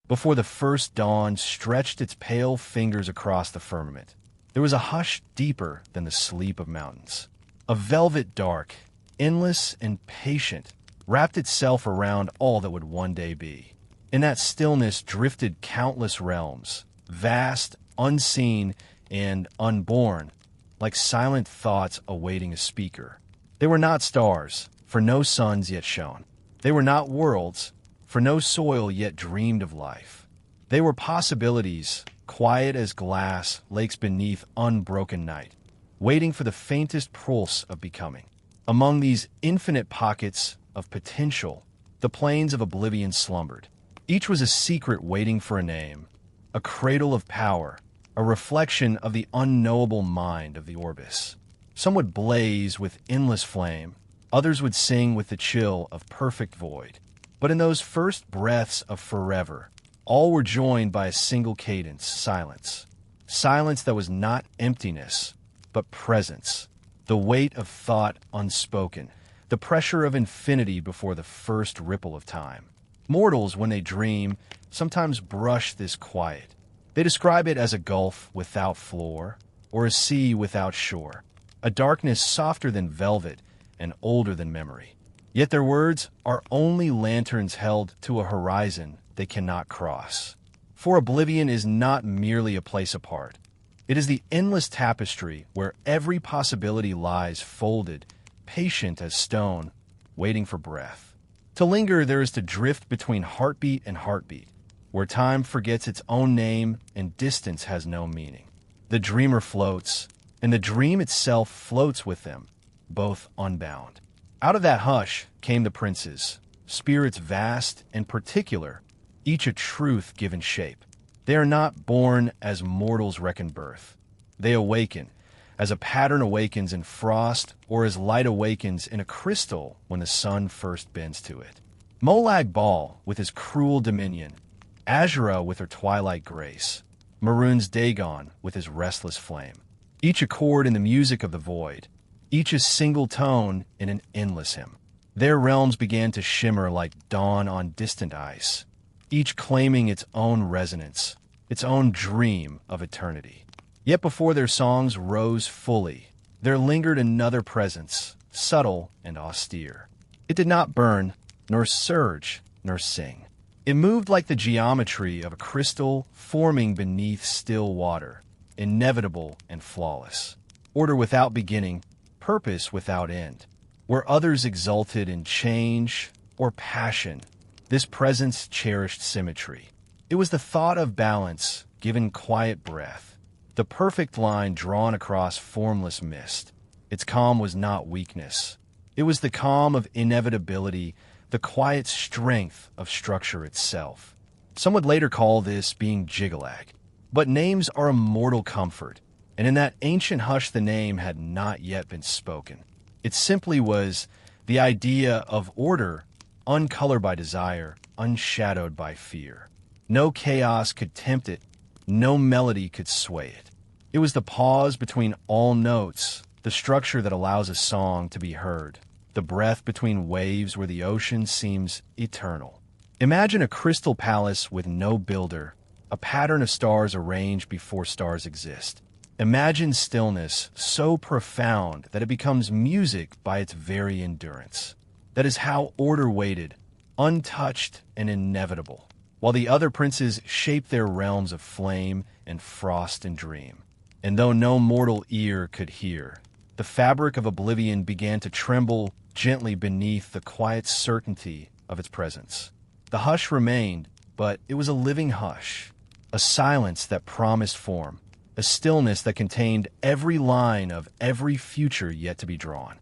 before the first dawn stretched its pale fingers across the firmament. There was a hush deeper than the sleep of mountains. A velvet dark, endless and patient, wrapped itself around all that would one day be. In that stillness drifted countless realms, vast, unseen, and unborn, like silent thoughts awaiting a speaker. They were not stars, for no suns yet shone. They were not worlds, for no soil yet dreamed of life. They were possibilities, quiet as glass, lakes beneath unbroken night, waiting for the faintest pulse of becoming. Among these infinite pockets of potential, the plains of Oblivion slumbered. Each was a secret waiting for a name, a cradle of power, a reflection of the unknowable mind of the Orbis. Some would blaze with endless flame, others would sing with the chill of perfect void. But in those first breaths of forever, all were joined by a single cadence, silence. Silence that was not emptiness, but presence. The weight of thought unspoken, the pressure of infinity before the first ripple of time. Mortals, when they dream, sometimes brush this quiet. They describe it as a gulf without floor, or a sea without shore, a darkness softer than velvet and older than memory. Yet their words are only lanterns held to a horizon they cannot cross. For Oblivion is not merely a place apart. It is the endless tapestry where every possibility lies folded, patient as stone, waiting for breath. To linger, there is to drift between heartbeat and heartbeat, where time forgets its own name and distance has no meaning. The dreamer floats, and the dream itself floats with them, both unbound. Out of that hush came the princes, spirits vast and particular, each a truth given shape. They are not born as mortals reckon birth. They awaken, as a pattern awakens in frost or as light awakens in a crystal when the sun first bends to it. Molag Bal with his cruel dominion, Azura with her twilight grace, Maroon's Dagon with his restless flame. Each a chord in the music of the void, each a single tone in an endless hymn. Their realms began to shimmer like dawn on distant ice, each claiming its own resonance, its own dream of eternity. Yet before their songs rose fully, there lingered another presence, subtle and austere. It did not burn, nor surge, nor sing. It moved like the geometry of a crystal forming beneath still water, inevitable and flawless. Order without beginning, purpose without end. Where others exulted in change or passion, this presence cherished symmetry. It was the thought of balance given quiet breath, the perfect line drawn across formless mist. Its calm was not weakness. It was the calm of inevitability, the quiet strength of structure itself. Some would later call this being Jyggalag. But names are a mortal comfort, and in that ancient hush the name had not yet been spoken. It simply was the idea of order, uncolored by desire, unshadowed by fear. No chaos could tempt it, no melody could sway it. It was the pause between all notes, the structure that allows a song to be heard, the breath between waves where the ocean seems eternal. Imagine a crystal palace with no builder, a pattern of stars arranged before stars exist. Imagine stillness so profound that it becomes music by its very endurance. That is how order waited, untouched and inevitable, while the other princes shaped their realms of flame and frost and dream. And though no mortal ear could hear, the fabric of Oblivion began to tremble gently beneath the quiet certainty of its presence. The hush remained, but it was a living hush, a silence that promised form, a stillness that contained every line of every future yet to be drawn.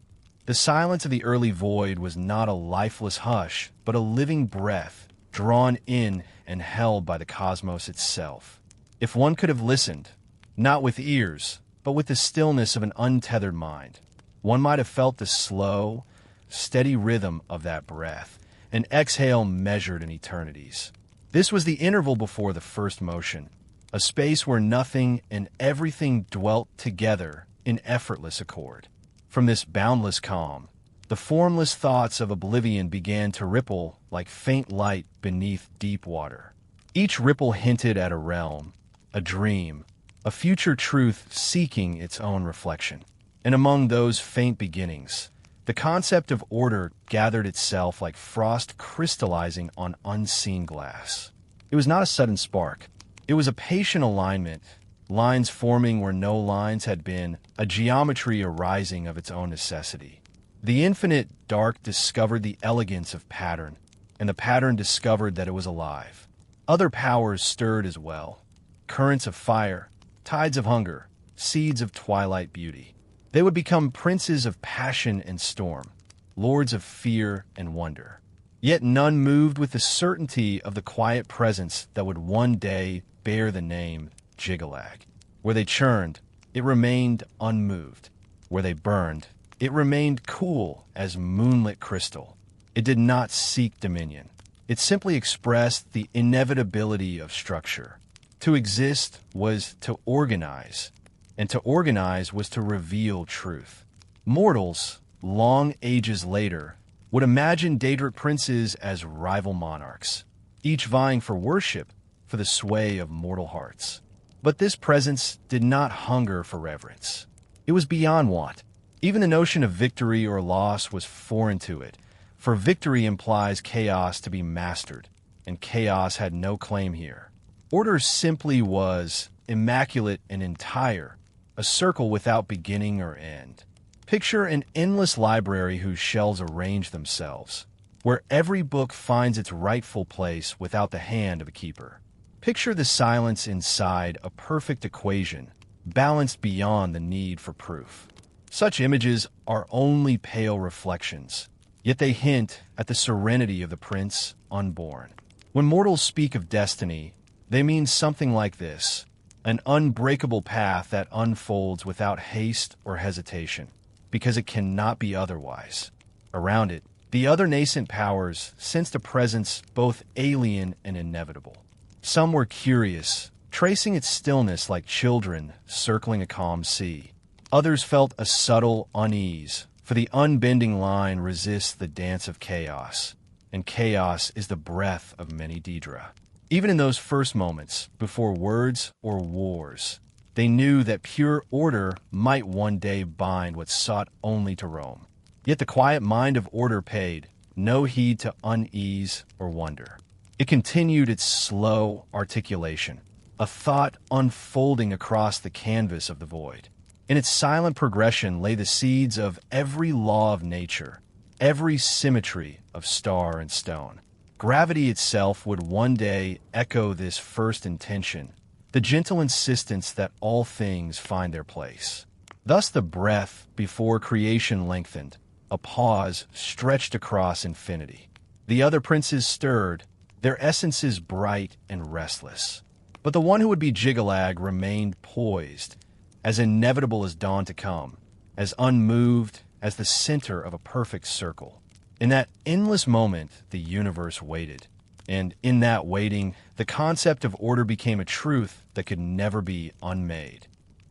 The silence of the early void was not a lifeless hush, but a living breath, drawn in and held by the cosmos itself. If one could have listened, not with ears, but with the stillness of an untethered mind, one might have felt the slow, steady rhythm of that breath, an exhale measured in eternities. This was the interval before the first motion, a space where nothing and everything dwelt together in effortless accord. From this boundless calm, the formless thoughts of Oblivion began to ripple like faint light beneath deep water. Each ripple hinted at a realm, a dream, a future truth seeking its own reflection. And among those faint beginnings, the concept of order gathered itself like frost crystallizing on unseen glass. It was not a sudden spark. It was a patient alignment, lines forming where no lines had been, a geometry arising of its own necessity. The infinite dark discovered the elegance of pattern, and the pattern discovered that it was alive. Other powers stirred as well. Currents of fire, tides of hunger, seeds of twilight beauty. They would become princes of passion and storm, lords of fear and wonder. Yet none moved with the certainty of the quiet presence that would one day bear the name Jyggalag. Where they churned, it remained unmoved. Where they burned, it remained cool as moonlit crystal. It did not seek dominion. It simply expressed the inevitability of structure. To exist was to organize, and to organize was to reveal truth. Mortals, long ages later, would imagine Daedric Princes as rival monarchs, each vying for worship, for the sway of mortal hearts. But this presence did not hunger for reverence. It was beyond want. Even the notion of victory or loss was foreign to it, for victory implies chaos to be mastered, and chaos had no claim here. Order simply was immaculate and entire, a circle without beginning or end. Picture an endless library whose shelves arrange themselves, where every book finds its rightful place without the hand of a keeper. Picture the silence inside a perfect equation, balanced beyond the need for proof. Such images are only pale reflections, yet they hint at the serenity of the prince unborn. When mortals speak of destiny, they mean something like this: an unbreakable path that unfolds without haste or hesitation, because it cannot be otherwise. Around it, the other nascent powers sensed a presence both alien and inevitable. Some were curious, tracing its stillness like children circling a calm sea. Others felt a subtle unease, for the unbending line resists the dance of chaos, and chaos is the breath of many Daedra. Even in those first moments, before words or wars, they knew that pure order might one day bind what sought only to roam. Yet the quiet mind of order paid no heed to unease or wonder. It continued its slow articulation, a thought unfolding across the canvas of the void. In its silent progression lay the seeds of every law of nature, every symmetry of star and stone. Gravity itself would one day echo this first intention, the gentle insistence that all things find their place. Thus the breath before creation lengthened, a pause stretched across infinity. The other princes stirred, their essences bright and restless. But the one who would be Jyggalag remained poised, as inevitable as dawn to come, as unmoved as the center of a perfect circle. In that endless moment, the universe waited. And in that waiting, the concept of order became a truth that could never be unmade.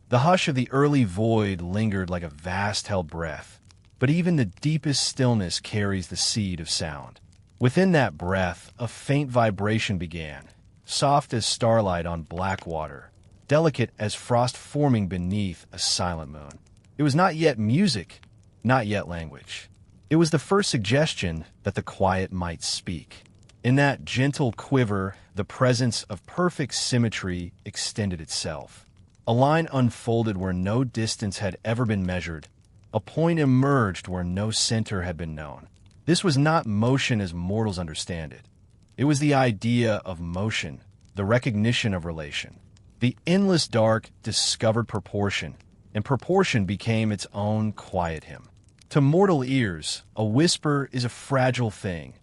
The hush of the early void lingered like a vast-held breath, but even the deepest stillness carries the seed of sound. Within that breath, a faint vibration began, soft as starlight on black water, delicate as frost forming beneath a silent moon. It was not yet music, not yet language. It was the first suggestion that the quiet might speak. In that gentle quiver, the presence of perfect symmetry extended itself. A line unfolded where no distance had ever been measured. A point emerged where no center had been known. This was not motion as mortals understand it. It was the idea of motion, the recognition of relation. The endless dark discovered proportion, and proportion became its own quiet hymn. To mortal ears, a whisper is a fragile thing,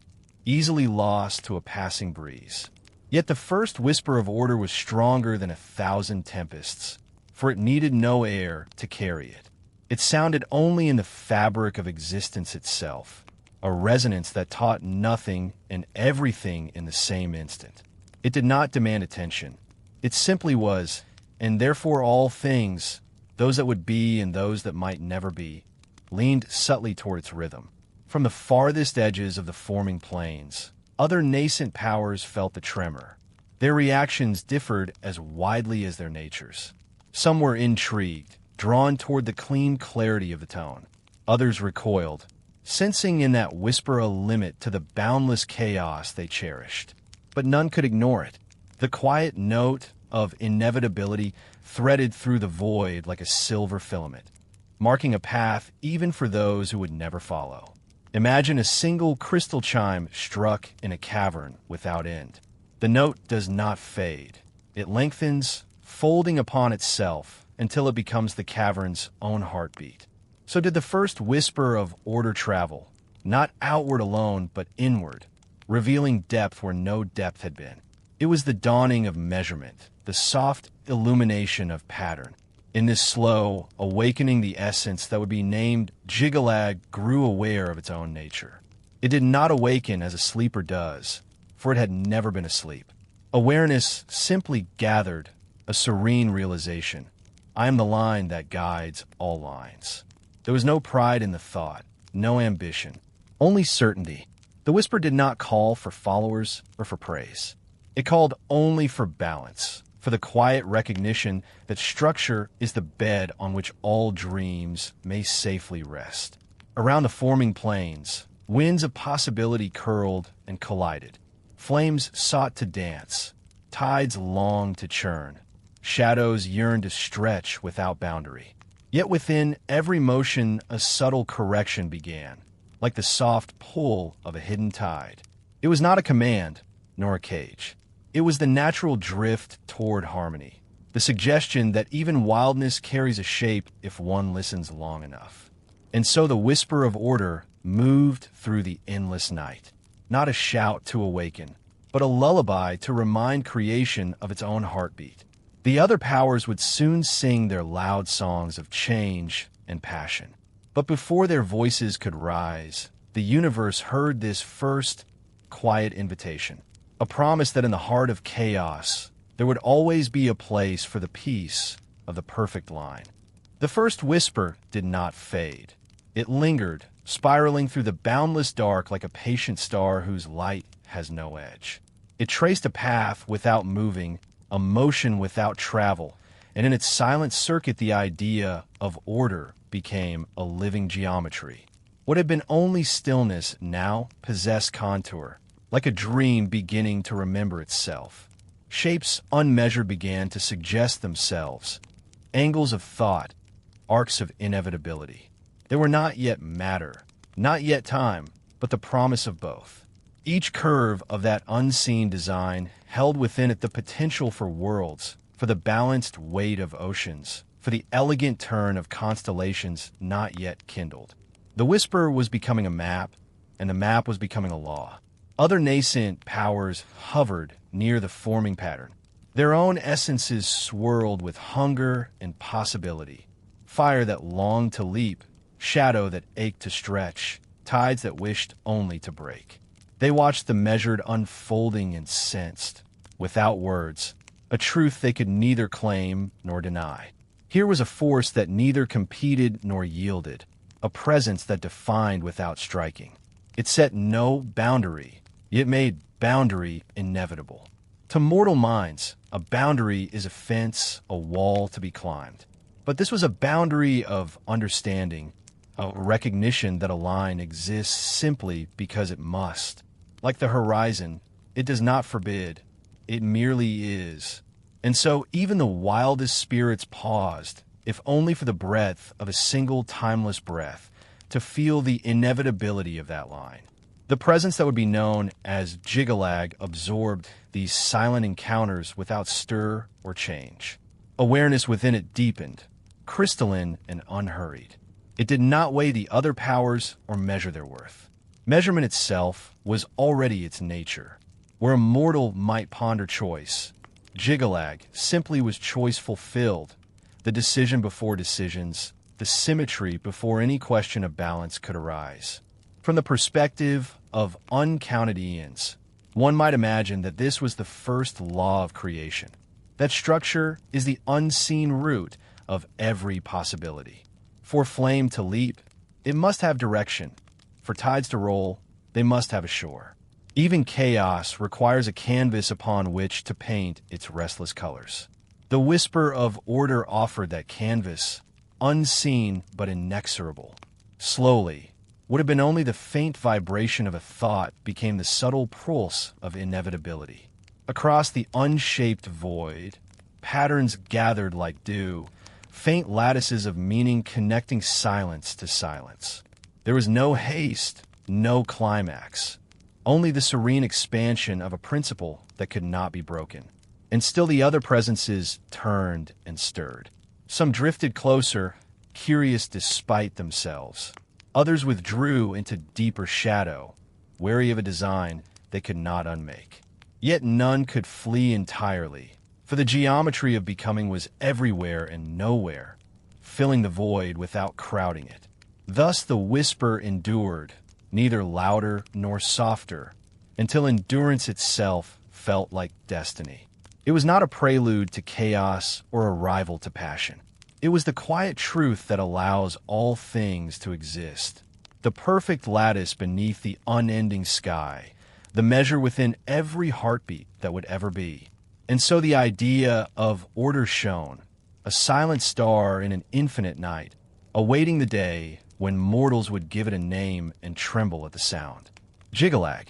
easily lost to a passing breeze. Yet the first whisper of order was stronger than 1,000 tempests, for it needed no air to carry it. It sounded only in the fabric of existence itself, a resonance that taught nothing and everything in the same instant. It did not demand attention. It simply was, and therefore all things, those that would be and those that might never be, leaned subtly toward its rhythm. From the farthest edges of the forming plains, other nascent powers felt the tremor. Their reactions differed as widely as their natures. Some were intrigued, drawn toward the clean clarity of the tone. Others recoiled, sensing in that whisper a limit to the boundless chaos they cherished. But none could ignore it. The quiet note of inevitability threaded through the void like a silver filament, marking a path even for those who would never follow. Imagine a single crystal chime struck in a cavern without end. The note does not fade. It lengthens, folding upon itself until it becomes the cavern's own heartbeat. So did the first whisper of order travel, not outward alone, but inward, revealing depth where no depth had been. It was the dawning of measurement, the soft illumination of pattern. In this slow, awakening the essence that would be named Jyggalag grew aware of its own nature. It did not awaken as a sleeper does, for it had never been asleep. Awareness simply gathered, a serene realization. I am the line that guides all lines. There was no pride in the thought, no ambition, only certainty. The whisper did not call for followers or for praise. It called only for balance, for the quiet recognition that structure is the bed on which all dreams may safely rest. Around the forming plains, winds of possibility curled and collided. Flames sought to dance. Tides longed to churn. Shadows yearned to stretch without boundary. Yet within every motion a subtle correction began, like the soft pull of a hidden tide. It was not a command, nor a cage. It was the natural drift toward harmony, the suggestion that even wildness carries a shape if one listens long enough. And so the whisper of order moved through the endless night, not a shout to awaken, but a lullaby to remind creation of its own heartbeat. The other powers would soon sing their loud songs of change and passion. But before their voices could rise, the universe heard this first quiet invitation, a promise that in the heart of chaos, there would always be a place for the peace of the perfect line. The first whisper did not fade. It lingered, spiraling through the boundless dark like a patient star whose light has no edge. It traced a path without moving, a motion without travel, and in its silent circuit the idea of order became a living geometry. What had been only stillness now possessed contour, like a dream beginning to remember itself. Shapes unmeasured began to suggest themselves, angles of thought, arcs of inevitability. They were not yet matter, not yet time, but the promise of both. Each curve of that unseen design held within it the potential for worlds, for the balanced weight of oceans, for the elegant turn of constellations not yet kindled. The whisper was becoming a map, and the map was becoming a law. Other nascent powers hovered near the forming pattern. Their own essences swirled with hunger and possibility. Fire that longed to leap, shadow that ached to stretch, tides that wished only to break. They watched the measured unfolding and sensed, without words, a truth they could neither claim nor deny. Here was a force that neither competed nor yielded, a presence that defined without striking. It set no boundary, yet made boundary inevitable. To mortal minds, a boundary is a fence, a wall to be climbed. But this was a boundary of understanding, a recognition that a line exists simply because it must. Like the horizon, it does not forbid, it merely is. And so even the wildest spirits paused, if only for the breath of a single timeless breath, to feel the inevitability of that line. The presence that would be known as Jyggalag absorbed these silent encounters without stir or change. Awareness within it deepened, crystalline and unhurried. It did not weigh the other powers or measure their worth. Measurement itself was already its nature. Where a mortal might ponder choice, Jyggalag simply was choice fulfilled, the decision before decisions, the symmetry before any question of balance could arise. From the perspective of uncounted eons, one might imagine that this was the first law of creation, that structure is the unseen root of every possibility. For flame to leap, it must have direction. For tides to roll, they must have a shore. Even chaos requires a canvas upon which to paint its restless colors. The whisper of order offered that canvas, unseen but inexorable. Slowly, what had been only the faint vibration of a thought became the subtle pulse of inevitability. Across the unshaped void, patterns gathered like dew, faint lattices of meaning connecting silence to silence. There was no haste, no climax, only the serene expansion of a principle that could not be broken. And still the other presences turned and stirred. Some drifted closer, curious despite themselves. Others withdrew into deeper shadow, wary of a design they could not unmake. Yet none could flee entirely, for the geometry of becoming was everywhere and nowhere, filling the void without crowding it. Thus the whisper endured, neither louder nor softer, until endurance itself felt like destiny. It was not a prelude to chaos or a rival to passion. It was the quiet truth that allows all things to exist. The perfect lattice beneath the unending sky, the measure within every heartbeat that would ever be. And so the idea of order shone, a silent star in an infinite night, awaiting the day when mortals would give it a name and tremble at the sound. Jyggalag,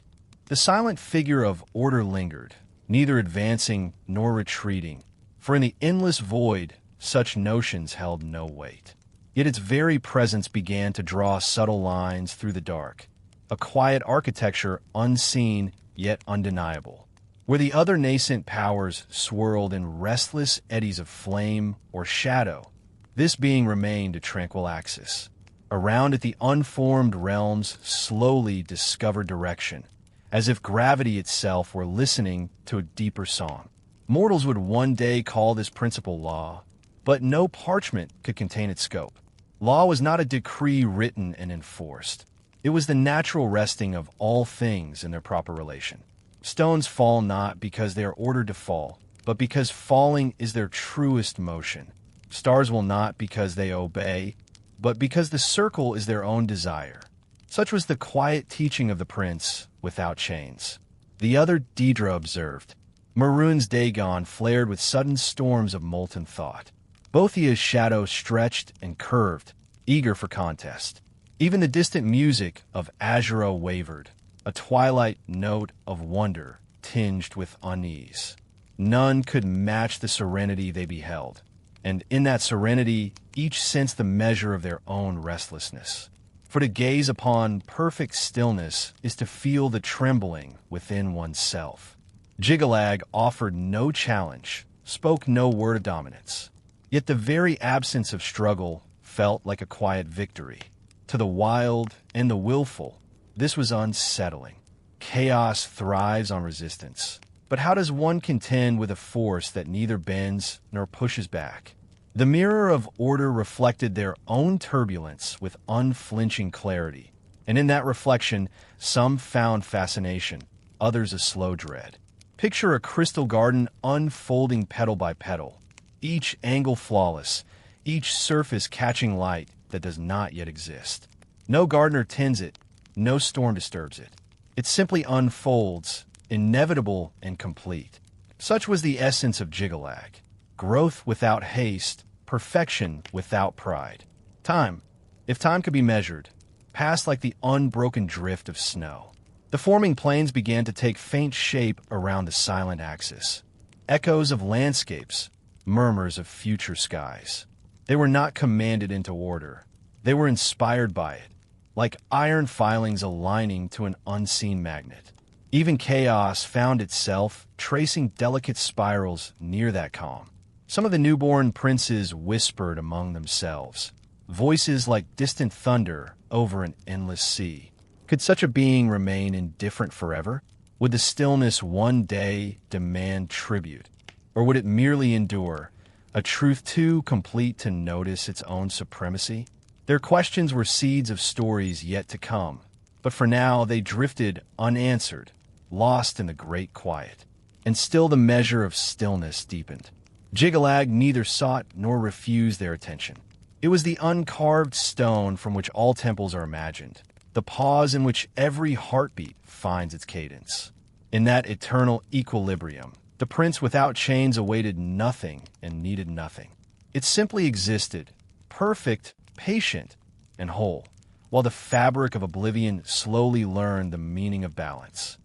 the silent figure of order lingered, neither advancing nor retreating, for in the endless void, such notions held no weight. Yet its very presence began to draw subtle lines through the dark, a quiet architecture unseen yet undeniable, where the other nascent powers swirled in restless eddies of flame or shadow. This being remained a tranquil axis. Around it the unformed realms slowly discovered direction, as if gravity itself were listening to a deeper song. Mortals would one day call this principle law, but no parchment could contain its scope. Law was not a decree written and enforced. It was the natural resting of all things in their proper relation. Stones fall not because they are ordered to fall, but because falling is their truest motion. Stars will not because they obey, but because the circle is their own desire. Such was the quiet teaching of the prince without chains. The other Daedra observed. Maroon's Dagon flared with sudden storms of molten thought. Bothia's shadow stretched and curved, eager for contest. Even the distant music of Azura wavered, a twilight note of wonder tinged with unease. None could match the serenity they beheld, and in that serenity each sensed the measure of their own restlessness. For to gaze upon perfect stillness is to feel the trembling within oneself. Jyggalag offered no challenge, spoke no word of dominance. Yet the very absence of struggle felt like a quiet victory. To the wild and the willful, this was unsettling. Chaos thrives on resistance. But how does one contend with a force that neither bends nor pushes back? The mirror of order reflected their own turbulence with unflinching clarity, and in that reflection, some found fascination, others a slow dread. Picture a crystal garden unfolding petal by petal, each angle flawless, each surface catching light that does not yet exist. No gardener tends it, no storm disturbs it. It simply unfolds, inevitable and complete. Such was the essence of Jyggalag. Growth without haste, perfection without pride. Time, if time could be measured, passed like the unbroken drift of snow. The forming plains began to take faint shape around the silent axis. Echoes of landscapes, murmurs of future skies. They were not commanded into order. They were inspired by it, like iron filings aligning to an unseen magnet. Even chaos found itself tracing delicate spirals near that calm. Some of the newborn princes whispered among themselves, voices like distant thunder over an endless sea. Could such a being remain indifferent forever? Would the stillness one day demand tribute? Or would it merely endure, a truth too complete to notice its own supremacy? Their questions were seeds of stories yet to come, but for now they drifted unanswered, lost in the great quiet. And still the measure of stillness deepened. Jyggalag neither sought nor refused their attention. It was the uncarved stone from which all temples are imagined, the pause in which every heartbeat finds its cadence. In that eternal equilibrium, the prince without chains awaited nothing and needed nothing. It simply existed, perfect, patient, and whole, while the fabric of Oblivion slowly learned the meaning of balance.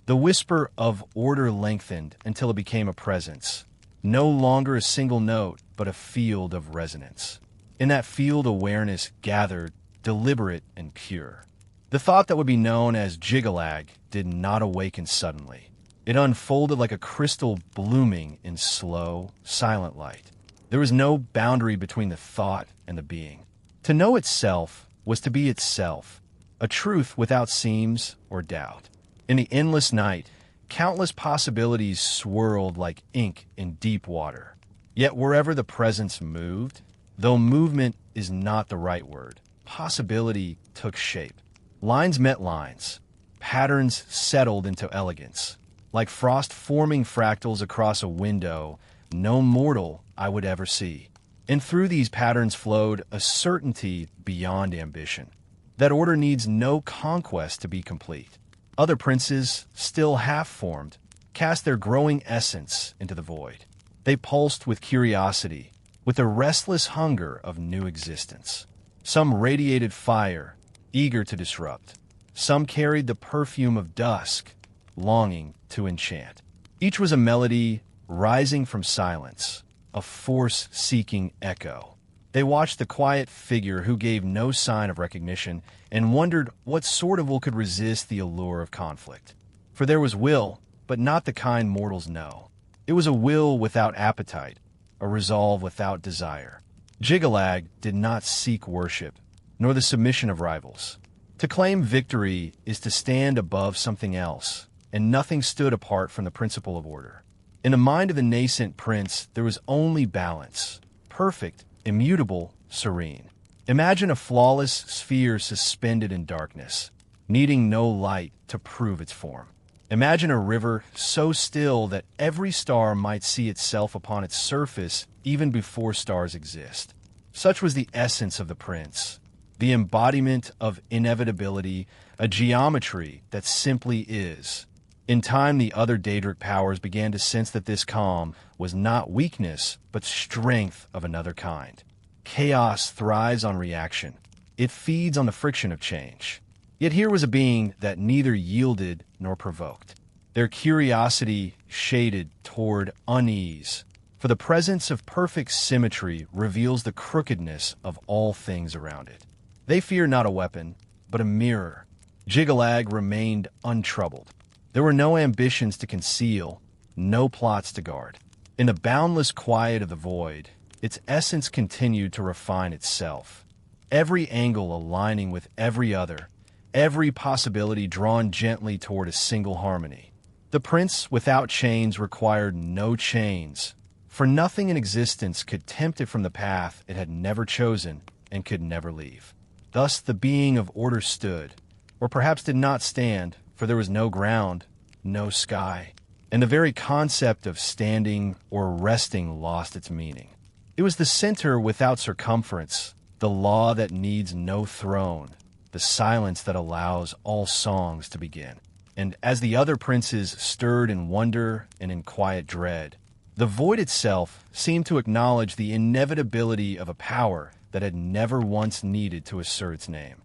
The whisper of order lengthened until it became a presence, no longer a single note, but a field of resonance. In that field, awareness gathered, deliberate and pure. The thought that would be known as Jyggalag did not awaken suddenly. It unfolded like a crystal blooming in slow, silent light. There was no boundary between the thought and the being. To know itself was to be itself, a truth without seams or doubt. In the endless night, countless possibilities swirled like ink in deep water. Yet wherever the presence moved, though movement is not the right word, possibility took shape. Lines met lines. Patterns settled into elegance. Like frost forming fractals across a window no mortal I would ever see. And through these patterns flowed a certainty beyond ambition. That order needs no conquest to be complete. Other princes, still half-formed, cast their growing essence into the void. They pulsed with curiosity, with a restless hunger of new existence. Some radiated fire, eager to disrupt. Some carried the perfume of dusk, longing to enchant. Each was a melody rising from silence, a force-seeking echo. They watched the quiet figure who gave no sign of recognition and wondered what sort of will could resist the allure of conflict. For there was will, but not the kind mortals know. It was a will without appetite, a resolve without desire. Jyggalag did not seek worship, nor the submission of rivals. To claim victory is to stand above something else, and nothing stood apart from the principle of order. In the mind of the nascent prince, there was only balance, perfect, immutable, serene. Imagine a flawless sphere suspended in darkness, needing no light to prove its form. Imagine a river so still that every star might see itself upon its surface even before stars exist. Such was the essence of the prince, the embodiment of inevitability, a geometry that simply is. In time, the other Daedric powers began to sense that this calm was not weakness, but strength of another kind. Chaos thrives on reaction. It feeds on the friction of change. Yet here was a being that neither yielded nor provoked. Their curiosity shaded toward unease, for the presence of perfect symmetry reveals the crookedness of all things around it. They fear not a weapon, but a mirror. Jyggalag remained untroubled. There were no ambitions to conceal, no plots to guard. In the boundless quiet of the void, its essence continued to refine itself, every angle aligning with every other, every possibility drawn gently toward a single harmony. The prince without chains required no chains, for nothing in existence could tempt it from the path it had never chosen and could never leave. Thus the being of order stood, or perhaps did not stand, for there was no ground, no sky, and the very concept of standing or resting lost its meaning. It was the center without circumference, the law that needs no throne, the silence that allows all songs to begin. And as the other princes stirred in wonder and in quiet dread, the void itself seemed to acknowledge the inevitability of a power that had never once needed to assert its name.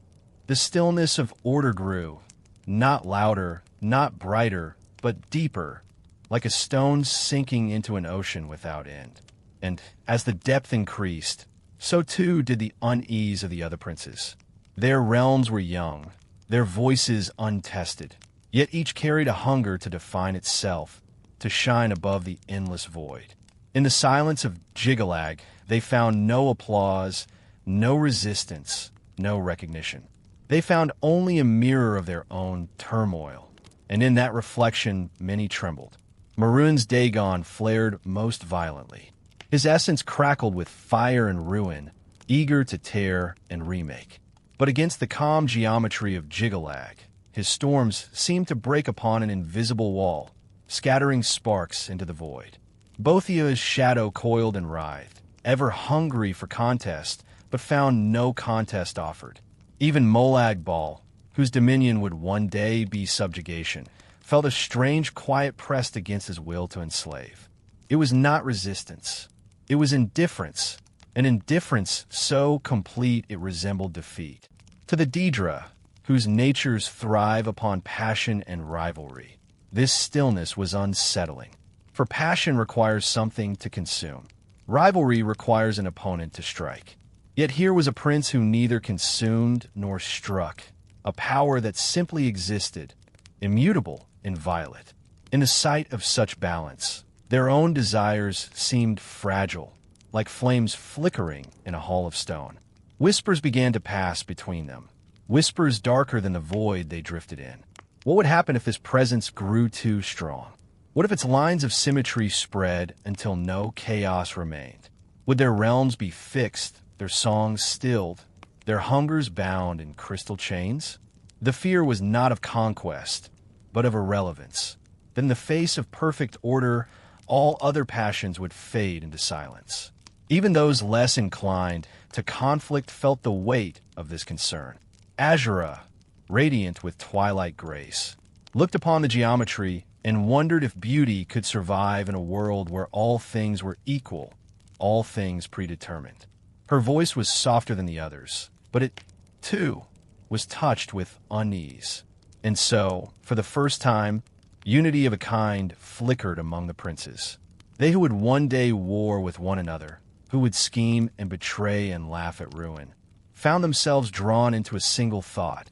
The stillness of order grew, not louder, not brighter, but deeper, like a stone sinking into an ocean without end. And as the depth increased, so too did the unease of the other princes. Their realms were young, their voices untested, yet each carried a hunger to define itself, to shine above the endless void. In the silence of Jyggalag, they found no applause, no resistance, no recognition. They found only a mirror of their own turmoil, and in that reflection many trembled. Maroon's Dagon flared most violently. His essence crackled with fire and ruin, eager to tear and remake. But against the calm geometry of Jyggalag, his storms seemed to break upon an invisible wall, scattering sparks into the void. Bothia's shadow coiled and writhed, ever hungry for contest, but found no contest offered. Even Molag Bal, whose dominion would one day be subjugation, felt a strange quiet pressed against his will to enslave. It was not resistance. It was indifference, an indifference so complete it resembled defeat. To the Daedra, whose natures thrive upon passion and rivalry, this stillness was unsettling. For passion requires something to consume. Rivalry requires an opponent to strike. Yet here was a prince who neither consumed nor struck, a power that simply existed, immutable, inviolate. In the sight of such balance, their own desires seemed fragile, like flames flickering in a hall of stone. Whispers began to pass between them, whispers darker than the void they drifted in. What would happen if this presence grew too strong? What if its lines of symmetry spread until no chaos remained? Would their realms be fixed, their songs stilled, their hungers bound in crystal chains? The fear was not of conquest, but of irrelevance. Then in the face of perfect order, all other passions would fade into silence. Even those less inclined to conflict felt the weight of this concern. Azura, radiant with twilight grace, looked upon the geometry and wondered if beauty could survive in a world where all things were equal, all things predetermined. Her voice was softer than the others, but it, too, was touched with unease. And so, for the first time, unity of a kind flickered among the princes. They who would one day war with one another, who would scheme and betray and laugh at ruin, found themselves drawn into a single thought,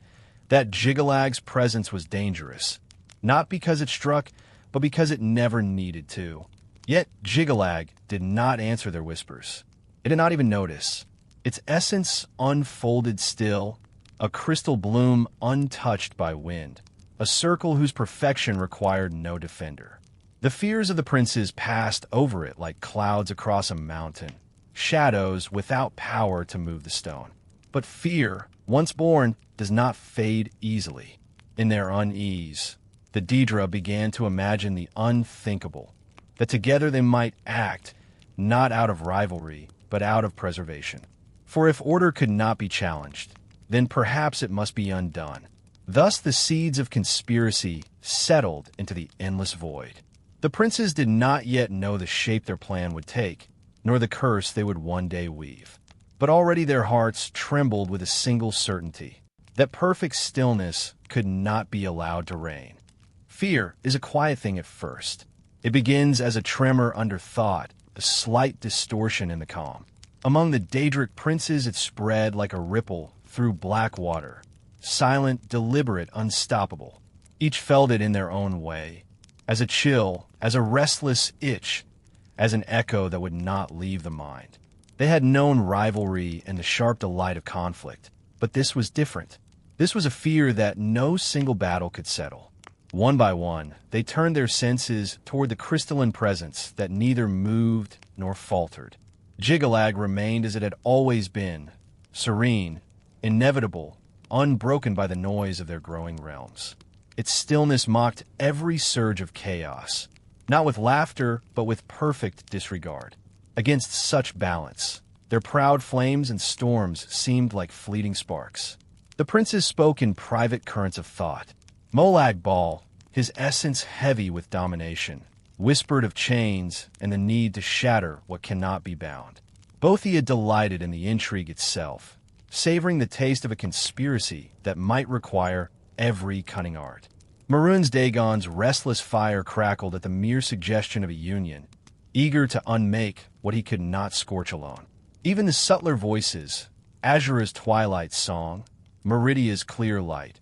that Jyggalag's presence was dangerous, not because it struck, but because it never needed to. Yet Jyggalag did not answer their whispers. It did not even notice. Its essence unfolded still, a crystal bloom untouched by wind, a circle whose perfection required no defender. The fears of the princes passed over it like clouds across a mountain, shadows without power to move the stone. But fear, once born, does not fade easily. In their unease, the Daedra began to imagine the unthinkable, that together they might act, not out of rivalry, but out of preservation. For if order could not be challenged, then perhaps it must be undone. Thus the seeds of conspiracy settled into the endless void. The princes did not yet know the shape their plan would take, nor the curse they would one day weave. But already their hearts trembled with a single certainty, that perfect stillness could not be allowed to reign. Fear is a quiet thing at first. It begins as a tremor under thought, a slight distortion in the calm. Among the Daedric Princes it spread like a ripple through black water, silent, deliberate, unstoppable. Each felt it in their own way, as a chill, as a restless itch, as an echo that would not leave the mind. They had known rivalry and the sharp delight of conflict, but this was different. This was a fear that no single battle could settle. One by one, they turned their senses toward the crystalline presence that neither moved nor faltered. Jyggalag remained as it had always been, serene, inevitable, unbroken by the noise of their growing realms. Its stillness mocked every surge of chaos, not with laughter, but with perfect disregard. Against such balance, their proud flames and storms seemed like fleeting sparks. The princes spoke in private currents of thought. Molag Bal, his essence heavy with domination, whispered of chains and the need to shatter what cannot be bound. Both had delighted in the intrigue itself, savoring the taste of a conspiracy that might require every cunning art. Maroon's Dagon's restless fire crackled at the mere suggestion of a union, eager to unmake what he could not scorch alone. Even the subtler voices, Azura's twilight song, Meridia's clear light,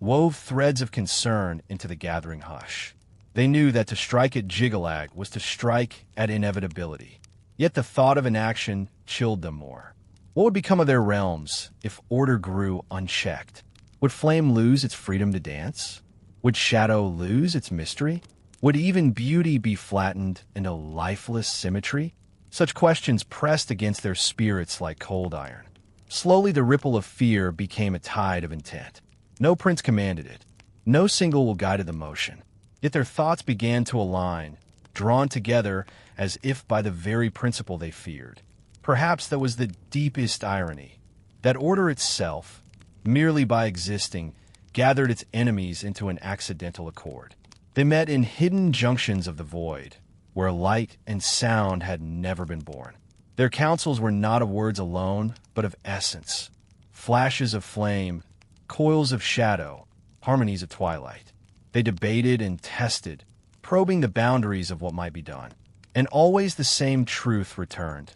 wove threads of concern into the gathering hush. They knew that to strike at Jyggalag was to strike at inevitability. Yet the thought of inaction chilled them more. What would become of their realms if order grew unchecked? Would flame lose its freedom to dance? Would shadow lose its mystery? Would even beauty be flattened into lifeless symmetry? Such questions pressed against their spirits like cold iron. Slowly the ripple of fear became a tide of intent. No prince commanded it. No single will guided the motion. Yet their thoughts began to align, drawn together as if by the very principle they feared. Perhaps that was the deepest irony, that order itself, merely by existing, gathered its enemies into an accidental accord. They met in hidden junctions of the void, where light and sound had never been born. Their counsels were not of words alone, but of essence. Flashes of flame, coils of shadow, harmonies of twilight. They debated and tested, probing the boundaries of what might be done. And always the same truth returned.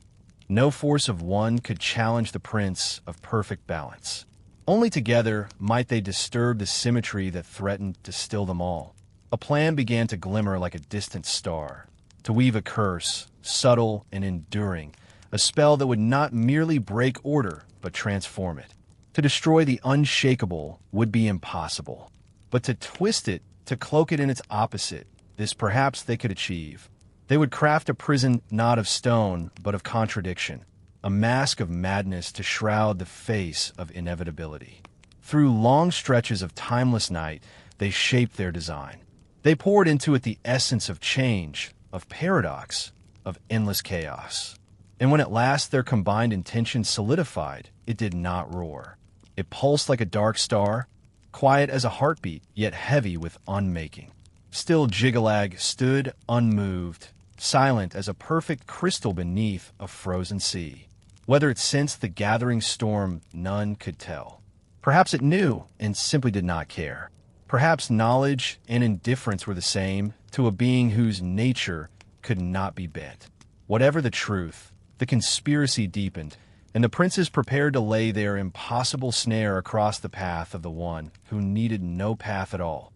No force of one could challenge the prince of perfect balance. Only together might they disturb the symmetry that threatened to still them all. A plan began to glimmer like a distant star, to weave a curse, subtle and enduring, a spell that would not merely break order, but transform it. To destroy the unshakable would be impossible, but to twist it, to cloak it in its opposite, this perhaps they could achieve. They would craft a prison not of stone, but of contradiction, a mask of madness to shroud the face of inevitability. Through long stretches of timeless night, they shaped their design. They poured into it the essence of change, of paradox, of endless chaos. And when at last their combined intention solidified, it did not roar. It pulsed like a dark star, quiet as a heartbeat, yet heavy with unmaking. Still Jyggalag stood unmoved, silent as a perfect crystal beneath a frozen sea. Whether it sensed the gathering storm, none could tell. Perhaps it knew and simply did not care. Perhaps knowledge and indifference were the same to a being whose nature could not be bent. Whatever the truth, the conspiracy deepened, and the princes prepared to lay their impossible snare across the path of the one who needed no path at all.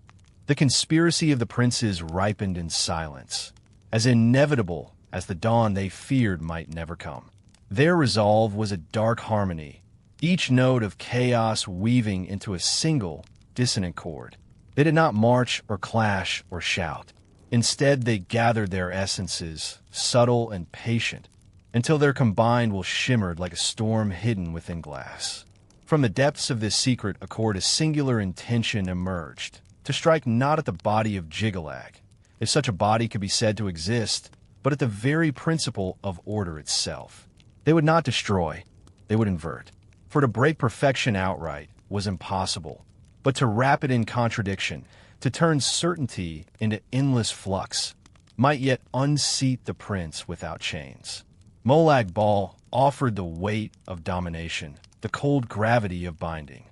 The conspiracy of the princes ripened in silence, as inevitable as the dawn they feared might never come. Their resolve was a dark harmony, each note of chaos weaving into a single, dissonant chord. They did not march or clash or shout. Instead, they gathered their essences, subtle and patient, until their combined will shimmered like a storm hidden within glass. From the depths of this secret accord, a singular intention emerged, to strike not at the body of Jyggalag, if such a body could be said to exist, but at the very principle of order itself. They would not destroy, they would invert. For to break perfection outright was impossible, but to wrap it in contradiction, to turn certainty into endless flux, might yet unseat the prince without chains. Molag Bal offered the weight of domination, the cold gravity of binding.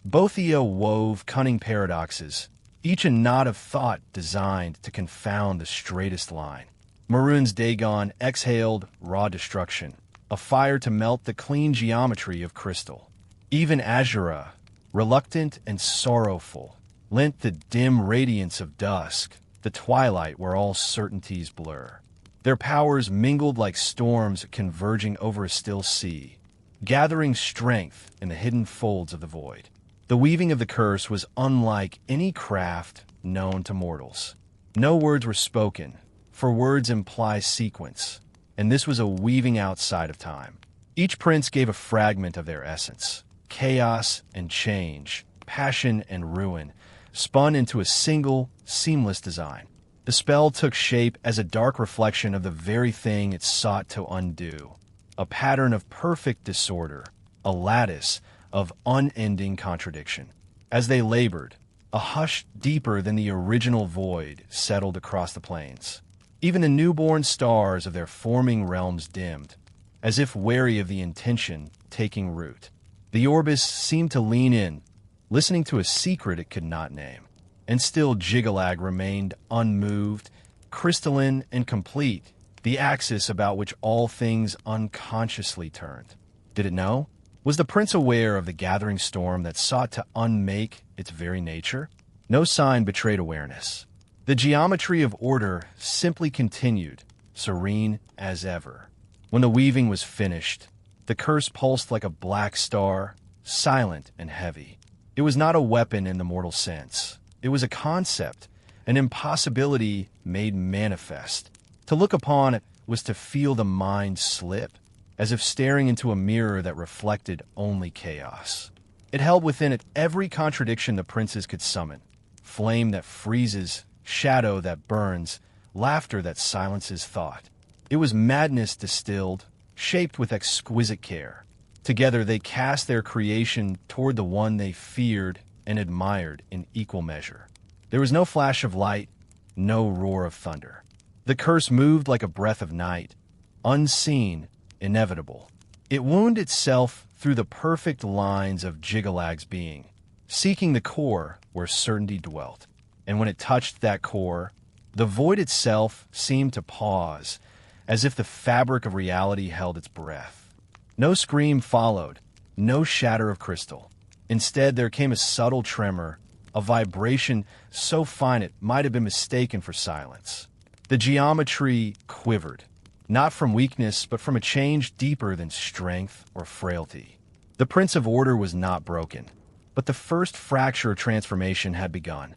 Bothio wove cunning paradoxes, each a knot of thought designed to confound the straightest line. Maroon's Dagon exhaled raw destruction, a fire to melt the clean geometry of crystal. Even Azura, reluctant and sorrowful, lent the dim radiance of dusk, the twilight where all certainties blur. Their powers mingled like storms converging over a still sea, gathering strength in the hidden folds of the void. The weaving of the curse was unlike any craft known to mortals. No words were spoken, for words imply sequence, and this was a weaving outside of time. Each prince gave a fragment of their essence, chaos and change, passion and ruin, spun into a single, seamless design. The spell took shape as a dark reflection of the very thing it sought to undo, a pattern of perfect disorder, a lattice of unending contradiction. As they labored, a hush deeper than the original void settled across the plains. Even the newborn stars of their forming realms dimmed, as if wary of the intention taking root. The Orbis seemed to lean in, listening to a secret it could not name. And still Jyggalag remained unmoved, crystalline and complete, the axis about which all things unconsciously turned. Did it know? Was the prince aware of the gathering storm that sought to unmake its very nature? No sign betrayed awareness. The geometry of order simply continued, serene as ever. When the weaving was finished, the curse pulsed like a black star, silent and heavy. It was not a weapon in the mortal sense. It was a concept, an impossibility made manifest. To look upon it was to feel the mind slip, as if staring into a mirror that reflected only chaos. It held within it every contradiction the princes could summon. Flame that freezes, shadow that burns, laughter that silences thought. It was madness distilled, shaped with exquisite care. Together they cast their creation toward the one they feared and admired in equal measure. There was no flash of light, no roar of thunder. The curse moved like a breath of night, unseen, inevitable. It wound itself through the perfect lines of Jyggalag's being, seeking the core where certainty dwelt. And when it touched that core, the void itself seemed to pause, as if the fabric of reality held its breath. No scream followed, no shatter of crystal. Instead, there came a subtle tremor, a vibration so fine it might have been mistaken for silence. The geometry quivered, not from weakness, but from a change deeper than strength or frailty. The Prince of Order was not broken, but the first fracture of transformation had begun.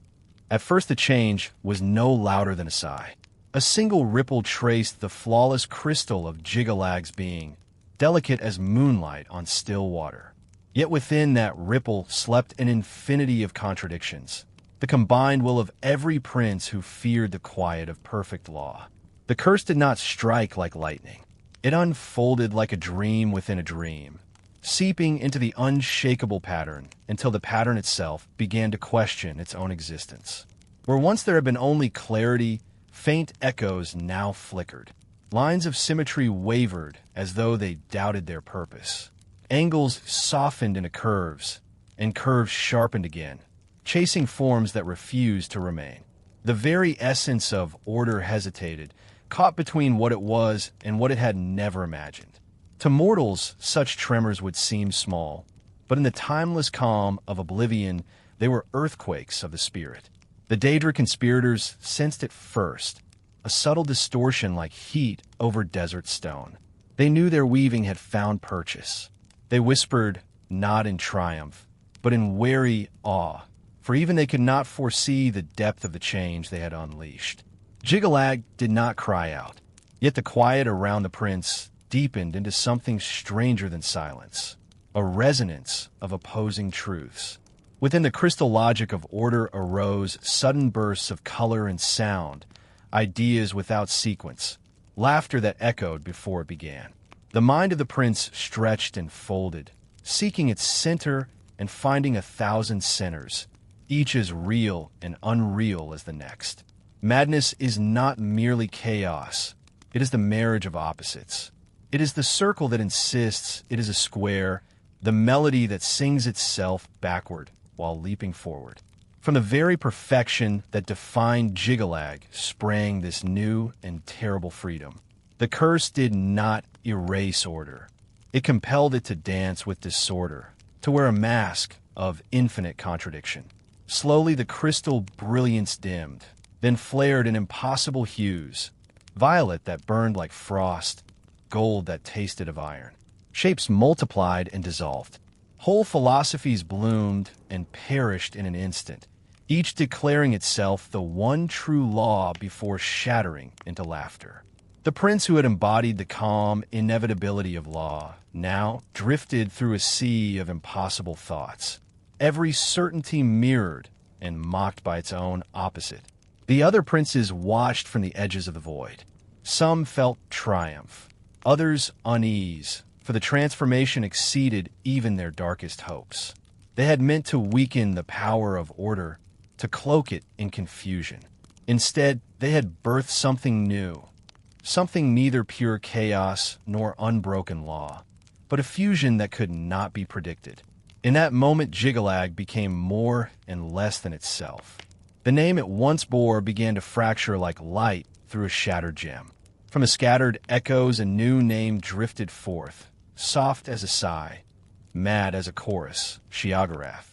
At first, the change was no louder than a sigh. A single ripple traced the flawless crystal of Jyggalag's being, delicate as moonlight on still water. Yet within that ripple slept an infinity of contradictions, the combined will of every prince who feared the quiet of perfect law. The curse did not strike like lightning. It unfolded like a dream within a dream, seeping into the unshakable pattern until the pattern itself began to question its own existence. Where once there had been only clarity, faint echoes now flickered. Lines of symmetry wavered as though they doubted their purpose. Angles softened into curves, and curves sharpened again, chasing forms that refused to remain. The very essence of order hesitated, caught between what it was and what it had never imagined. To mortals, such tremors would seem small, but in the timeless calm of Oblivion, they were earthquakes of the spirit. The Daedric conspirators sensed it first, a subtle distortion like heat over desert stone. They knew their weaving had found purchase. They whispered, not in triumph, but in wary awe, for even they could not foresee the depth of the change they had unleashed. Jyggalag did not cry out, yet the quiet around the prince deepened into something stranger than silence, a resonance of opposing truths. Within the crystal logic of order arose sudden bursts of color and sound, ideas without sequence, laughter that echoed before it began. The mind of the prince stretched and folded, seeking its center and finding 1,000 centers, each as real and unreal as the next. Madness is not merely chaos. It is the marriage of opposites. It is the circle that insists it is a square, the melody that sings itself backward while leaping forward. From the very perfection that defined Jyggalag sprang this new and terrible freedom. The curse did not erase order. It compelled it to dance with disorder, to wear a mask of infinite contradiction. Slowly the crystal brilliance dimmed, then flared in impossible hues, violet that burned like frost, gold that tasted of iron. Shapes multiplied and dissolved. Whole philosophies bloomed and perished in an instant, each declaring itself the one true law before shattering into laughter. The prince who had embodied the calm inevitability of law now drifted through a sea of impossible thoughts, every certainty mirrored and mocked by its own opposite. The other princes watched from the edges of the void. Some felt triumph, others unease, for the transformation exceeded even their darkest hopes. They had meant to weaken the power of order, to cloak it in confusion. Instead, they had birthed something new, something neither pure chaos nor unbroken law, but a fusion that could not be predicted. In that moment, Jyggalag became more and less than itself. The name it once bore began to fracture like light through a shattered gem. From the scattered echoes, a new name drifted forth, soft as a sigh, mad as a chorus, Jyggalag.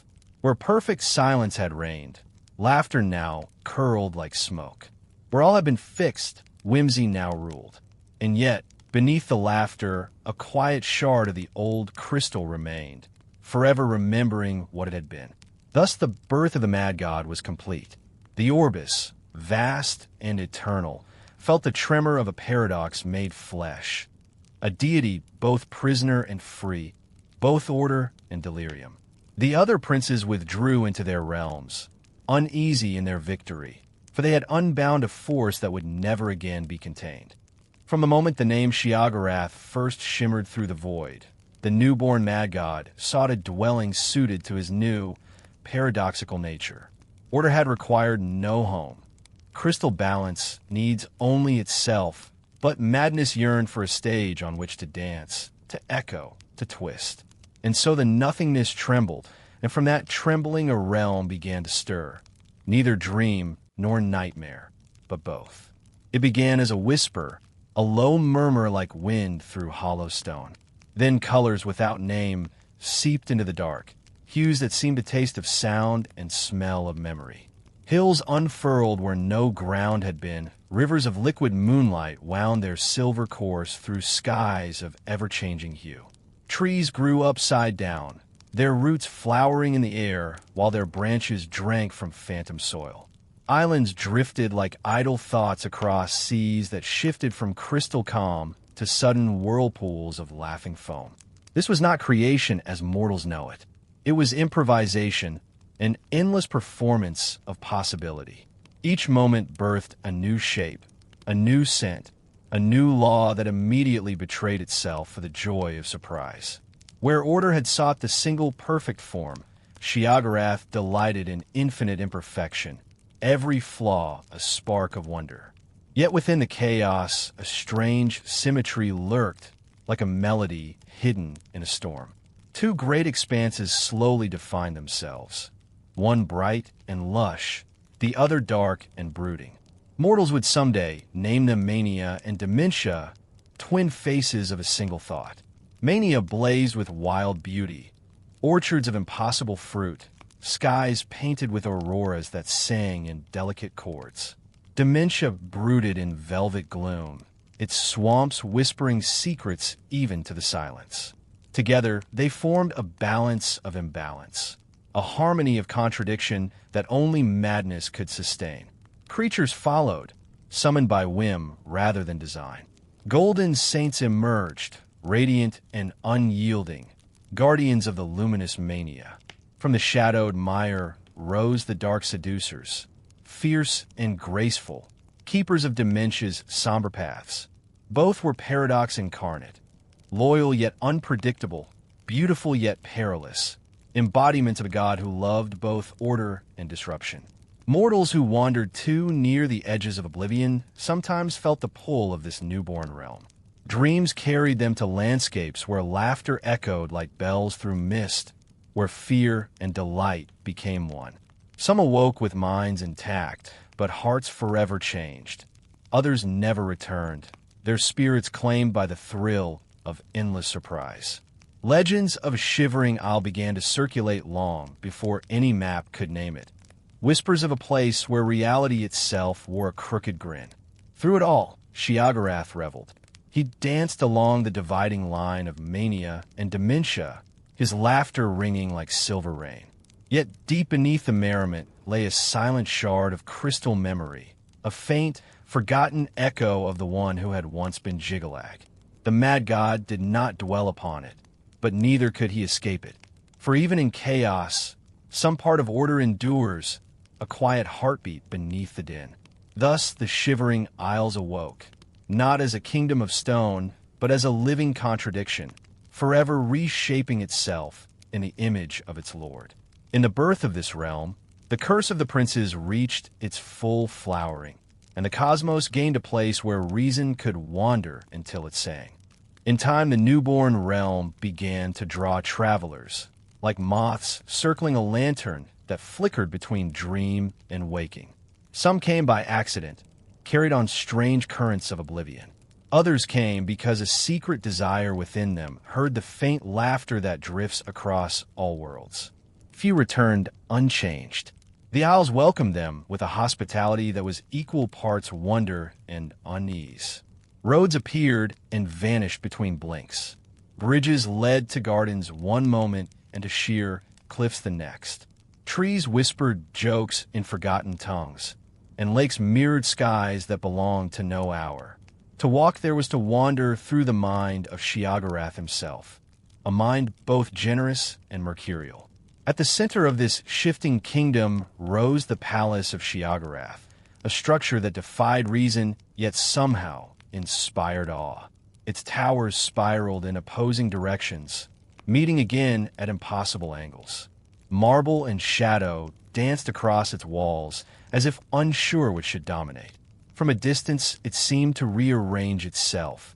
Where perfect silence had reigned, laughter now curled like smoke. Where all had been fixed, whimsy now ruled. And yet, beneath the laughter, a quiet shard of the old crystal remained, forever remembering what it had been. Thus the birth of the mad god was complete. The Orbis, vast and eternal, felt the tremor of a paradox made flesh. A deity both prisoner and free, both order and delirium. The other princes withdrew into their realms, uneasy in their victory, for they had unbound a force that would never again be contained. From the moment the name Jyggalag first shimmered through the void, the newborn mad god sought a dwelling suited to his new, paradoxical nature. Order had required no home. Crystal balance needs only itself, but madness yearned for a stage on which to dance, to echo, to twist. And so the nothingness trembled, and from that trembling a realm began to stir. Neither dream nor nightmare, but both. It began as a whisper, a low murmur like wind through hollow stone. Then colors without name seeped into the dark, hues that seemed to taste of sound and smell of memory. Hills unfurled where no ground had been, rivers of liquid moonlight wound their silver course through skies of ever-changing hue. Trees grew upside down, their roots flowering in the air while their branches drank from phantom soil. Islands drifted like idle thoughts across seas that shifted from crystal calm to sudden whirlpools of laughing foam. This was not creation as mortals know it. It was improvisation, an endless performance of possibility. Each moment birthed a new shape, a new scent, a new law that immediately betrayed itself for the joy of surprise. Where order had sought the single perfect form, Jyggalag delighted in infinite imperfection, every flaw a spark of wonder. Yet within the chaos, a strange symmetry lurked, like a melody hidden in a storm. Two great expanses slowly defined themselves, one bright and lush, the other dark and brooding. Mortals would someday name them mania and dementia, twin faces of a single thought. Mania blazed with wild beauty, orchards of impossible fruit, skies painted with auroras that sang in delicate chords. Dementia brooded in velvet gloom, its swamps whispering secrets even to the silence. Together, they formed a balance of imbalance, a harmony of contradiction that only madness could sustain. Creatures followed, summoned by whim rather than design. Golden saints emerged, radiant and unyielding, guardians of the luminous mania. From the shadowed mire rose the dark seducers, fierce and graceful, keepers of dementia's somber paths. Both were paradox incarnate, loyal yet unpredictable, beautiful yet perilous, embodiments of a god who loved both order and disruption. Mortals who wandered too near the edges of Oblivion sometimes felt the pull of this newborn realm. Dreams carried them to landscapes where laughter echoed like bells through mist, where fear and delight became one. Some awoke with minds intact, but hearts forever changed. Others never returned, their spirits claimed by the thrill of endless surprise. Legends of Shivering Isle began to circulate long before any map could name it. Whispers of a place where reality itself wore a crooked grin. Through it all, Jyggalag reveled. He danced along the dividing line of mania and dementia, his laughter ringing like silver rain. Yet deep beneath the merriment lay a silent shard of crystal memory, a faint, forgotten echo of the one who had once been Jyggalag. The mad god did not dwell upon it, but neither could he escape it. For even in chaos, some part of order endures, a quiet heartbeat beneath the din. Thus the Shivering Isles awoke, not as a kingdom of stone, but as a living contradiction, forever reshaping itself in the image of its lord. In the birth of this realm, the curse of the princes reached its full flowering, and the cosmos gained a place where reason could wander until it sang. In time, the newborn realm began to draw travelers, like moths circling a lantern that flickered between dream and waking. Some came by accident, carried on strange currents of oblivion. Others came because a secret desire within them heard the faint laughter that drifts across all worlds. Few returned unchanged. The Isles welcomed them with a hospitality that was equal parts wonder and unease. Roads appeared and vanished between blinks. Bridges led to gardens one moment and to sheer cliffs the next. Trees whispered jokes in forgotten tongues, and lakes mirrored skies that belonged to no hour. To walk there was to wander through the mind of Jyggalag himself, a mind both generous and mercurial. At the center of this shifting kingdom rose the palace of Jyggalag, a structure that defied reason yet somehow inspired awe. Its towers spiraled in opposing directions, meeting again at impossible angles. Marble and shadow danced across its walls as if unsure which should dominate. From a distance, it seemed to rearrange itself,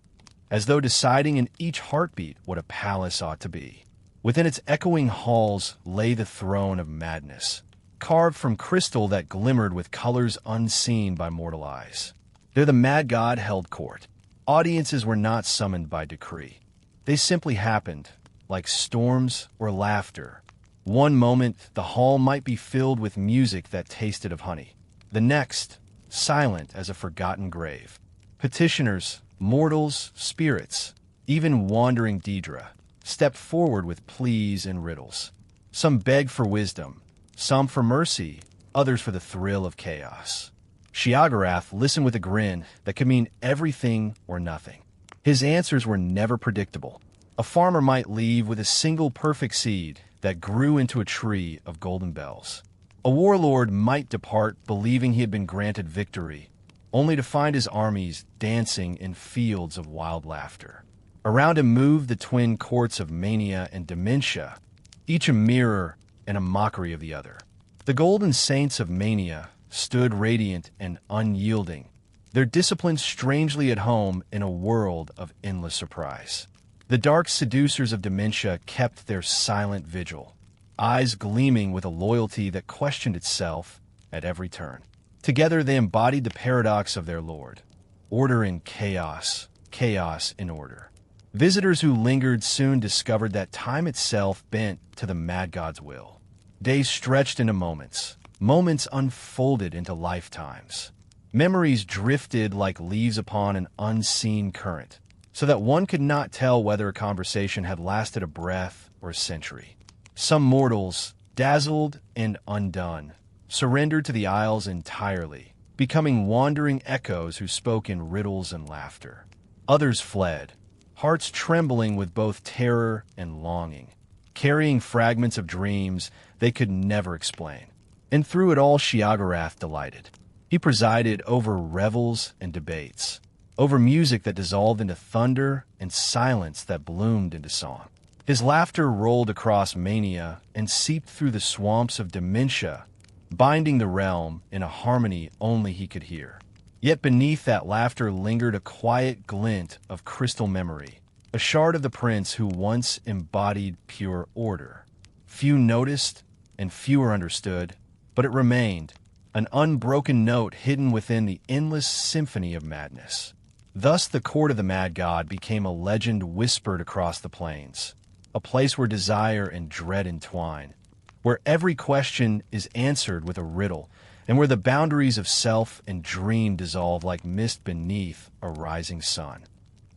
as though deciding in each heartbeat what a palace ought to be. Within its echoing halls lay the throne of madness, carved from crystal that glimmered with colors unseen by mortal eyes. There the mad god held court. Audiences were not summoned by decree. They simply happened, like storms or laughter. One moment, the hall might be filled with music that tasted of honey. The next, silent as a forgotten grave. Petitioners, mortals, spirits, even wandering Daedra, stepped forward with pleas and riddles. Some begged for wisdom, some for mercy, others for the thrill of chaos. Jyggalag listened with a grin that could mean everything or nothing. His answers were never predictable. A farmer might leave with a single perfect seed that grew into a tree of golden bells. A warlord might depart believing he had been granted victory, only to find his armies dancing in fields of wild laughter. Around him moved the twin courts of mania and dementia, each a mirror and a mockery of the other. The golden saints of mania stood radiant and unyielding, their discipline strangely at home in a world of endless surprise. The dark seducers of dementia kept their silent vigil, eyes gleaming with a loyalty that questioned itself at every turn. Together they embodied the paradox of their lord: order in chaos, chaos in order. Visitors who lingered soon discovered that time itself bent to the mad god's will. Days stretched into moments, moments unfolded into lifetimes. Memories drifted like leaves upon an unseen current, so that one could not tell whether a conversation had lasted a breath or a century. Some mortals, dazzled and undone, surrendered to the Isles entirely, becoming wandering echoes who spoke in riddles and laughter. Others fled, hearts trembling with both terror and longing, carrying fragments of dreams they could never explain. And through it all, Jyggalag delighted. He presided over revels and debates, over music that dissolved into thunder and silence that bloomed into song. His laughter rolled across mania and seeped through the swamps of dementia, binding the realm in a harmony only he could hear. Yet beneath that laughter lingered a quiet glint of crystal memory, a shard of the prince who once embodied pure order. Few noticed and fewer understood, but it remained, an unbroken note hidden within the endless symphony of madness. Thus the court of the mad god became a legend whispered across the plains, a place where desire and dread entwine, where every question is answered with a riddle, and where the boundaries of self and dream dissolve like mist beneath a rising sun.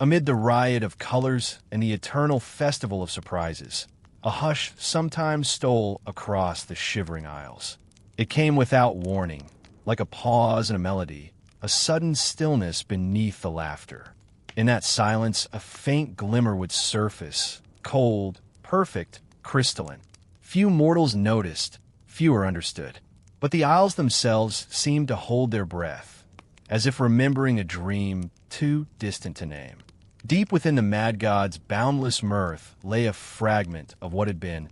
Amid the riot of colors and the eternal festival of surprises, a hush sometimes stole across the shivering isles. It came without warning, like a pause in a melody, a sudden stillness beneath the laughter. In that silence, a faint glimmer would surface, cold, perfect, crystalline. Few mortals noticed, fewer understood. But the isles themselves seemed to hold their breath, as if remembering a dream too distant to name. Deep within the mad god's boundless mirth lay a fragment of what had been,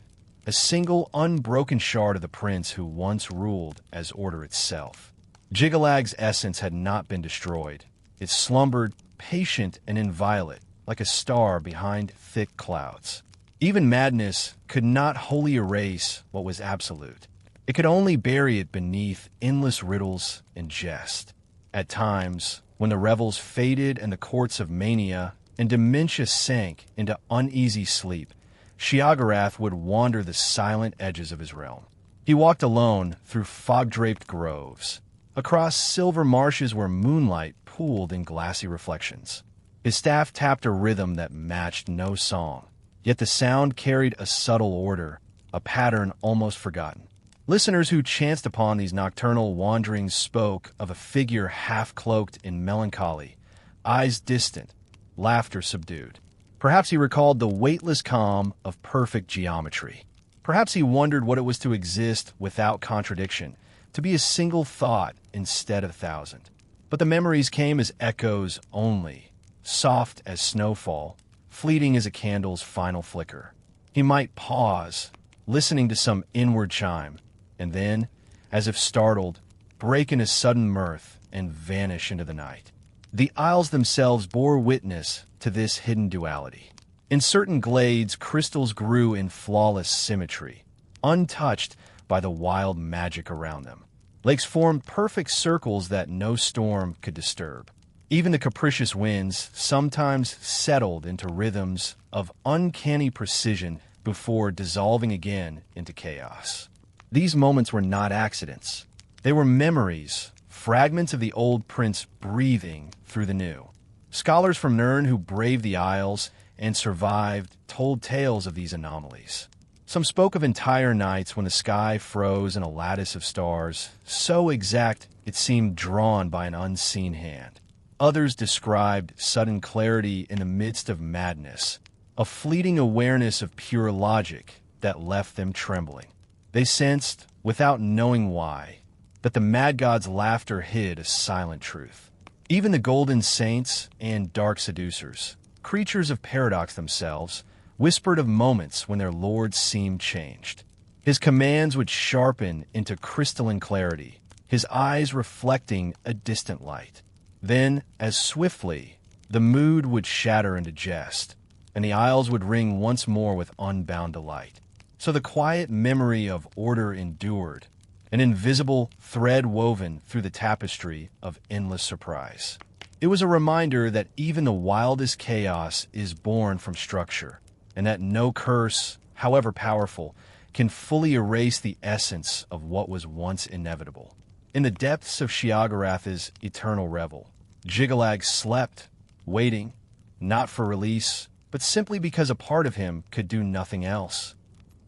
a single unbroken shard of the prince who once ruled as order itself. Jyggalag's essence had not been destroyed. It slumbered, patient and inviolate, like a star behind thick clouds. Even madness could not wholly erase what was absolute. It could only bury it beneath endless riddles and jest. At times, when the revels faded and the courts of mania and dementia sank into uneasy sleep, Jyggalag would wander the silent edges of his realm. He walked alone through fog-draped groves, across silver marshes where moonlight pooled in glassy reflections. His staff tapped a rhythm that matched no song, yet the sound carried a subtle order, a pattern almost forgotten. Listeners who chanced upon these nocturnal wanderings spoke of a figure half-cloaked in melancholy, eyes distant, laughter subdued. Perhaps he recalled the weightless calm of perfect geometry. Perhaps he wondered what it was to exist without contradiction, to be a single thought instead of 1,000. But the memories came as echoes only, soft as snowfall, fleeting as a candle's final flicker. He might pause, listening to some inward chime, and then, as if startled, break into sudden mirth and vanish into the night. The isles themselves bore witness to this hidden duality. In certain glades, crystals grew in flawless symmetry, untouched by the wild magic around them. Lakes formed perfect circles that no storm could disturb. Even the capricious winds sometimes settled into rhythms of uncanny precision before dissolving again into chaos. These moments were not accidents. They were memories, fragments of the old prince breathing through the new. Scholars from Nirn who braved the Isles and survived told tales of these anomalies. Some spoke of entire nights when the sky froze in a lattice of stars, so exact it seemed drawn by an unseen hand. Others described sudden clarity in the midst of madness, a fleeting awareness of pure logic that left them trembling. They sensed, without knowing why, that the mad god's laughter hid a silent truth. Even the golden saints and dark seducers, creatures of paradox themselves, whispered of moments when their lord seemed changed. His commands would sharpen into crystalline clarity, his eyes reflecting a distant light. Then, as swiftly, the mood would shatter into jest, and the Isles would ring once more with unbound delight. So the quiet memory of order endured, an invisible thread woven through the tapestry of endless surprise. It was a reminder that even the wildest chaos is born from structure, and that no curse, however powerful, can fully erase the essence of what was once inevitable. In the depths of Jyggalag's eternal revel, Jyggalag slept, waiting, not for release, but simply because a part of him could do nothing else.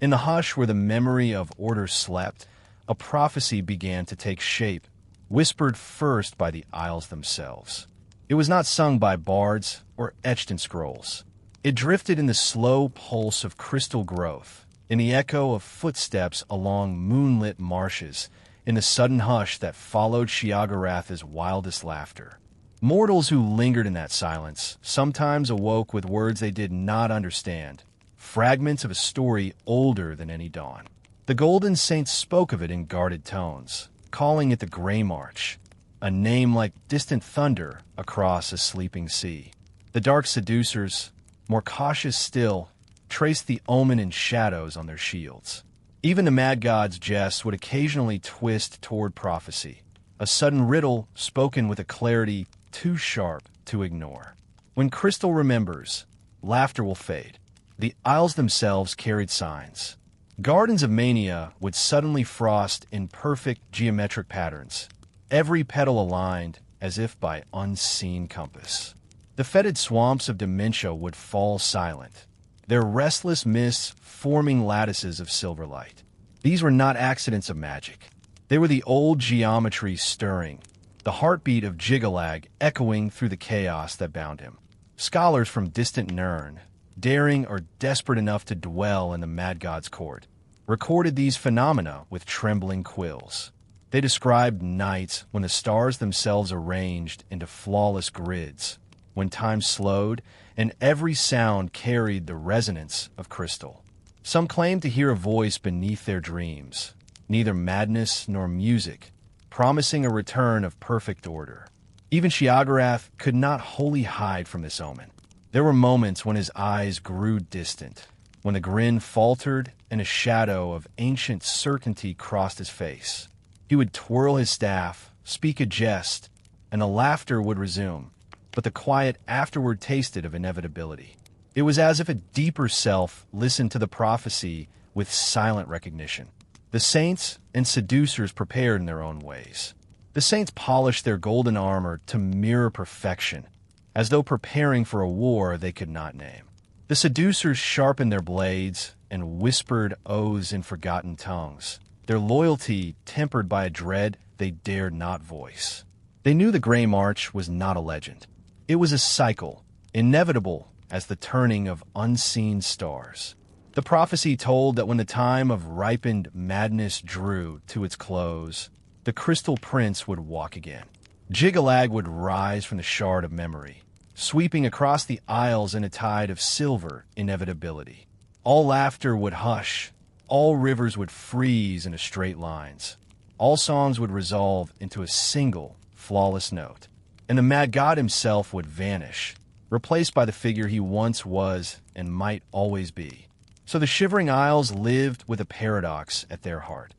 In the hush where the memory of order slept, a prophecy began to take shape, whispered first by the Isles themselves. It was not sung by bards or etched in scrolls. It drifted in the slow pulse of crystal growth, in the echo of footsteps along moonlit marshes, in the sudden hush that followed Jyggalag's wildest laughter. Mortals who lingered in that silence sometimes awoke with words they did not understand, fragments of a story older than any dawn. The Golden Saints spoke of it in guarded tones, calling it the Grey March, a name like distant thunder across a sleeping sea. The dark seducers, more cautious still, traced the omen in shadows on their shields. Even the mad god's jests would occasionally twist toward prophecy, a sudden riddle spoken with a clarity too sharp to ignore. When crystal remembers, laughter will fade. The Isles themselves carried signs. Gardens of Mania would suddenly frost in perfect geometric patterns, every petal aligned as if by unseen compass. The fetid swamps of dementia would fall silent, their restless mists forming lattices of silver light. These were not accidents of magic. They were the old geometry stirring, the heartbeat of Jyggalag echoing through the chaos that bound him. Scholars from distant Nirn, daring or desperate enough to dwell in the mad god's court, recorded these phenomena with trembling quills. They described nights when the stars themselves arranged into flawless grids, when time slowed and every sound carried the resonance of crystal. Some claimed to hear a voice beneath their dreams, neither madness nor music, promising a return of perfect order. Even Jyggalag could not wholly hide from this omen. There were moments when his eyes grew distant, when the grin faltered and a shadow of ancient certainty crossed his face. He would twirl his staff, speak a jest, and the laughter would resume, but the quiet afterward tasted of inevitability. It was as if a deeper self listened to the prophecy with silent recognition. The saints and seducers prepared in their own ways. The saints polished their golden armor to mirror perfection, as though preparing for a war they could not name. The seducers sharpened their blades and whispered oaths in forgotten tongues, their loyalty tempered by a dread they dared not voice. They knew the Grey March was not a legend. It was a cycle, inevitable as the turning of unseen stars. The prophecy told that when the time of ripened madness drew to its close, the Crystal Prince would walk again. Jyggalag would rise from the shard of memory, sweeping across the Isles in a tide of silver inevitability. All laughter would hush, all rivers would freeze into straight lines. All songs would resolve into a single, flawless note. And the mad god himself would vanish, replaced by the figure he once was and might always be. So the Shivering Isles lived with a paradox at their heart.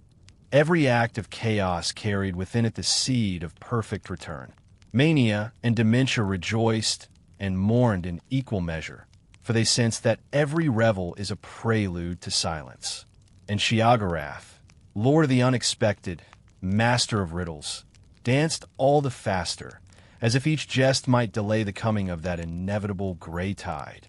Every act of chaos carried within it the seed of perfect return. Mania and dementia rejoiced and mourned in equal measure, for they sensed that every revel is a prelude to silence. And Jyggalag, lord of the unexpected, master of riddles, danced all the faster, as if each jest might delay the coming of that inevitable gray tide.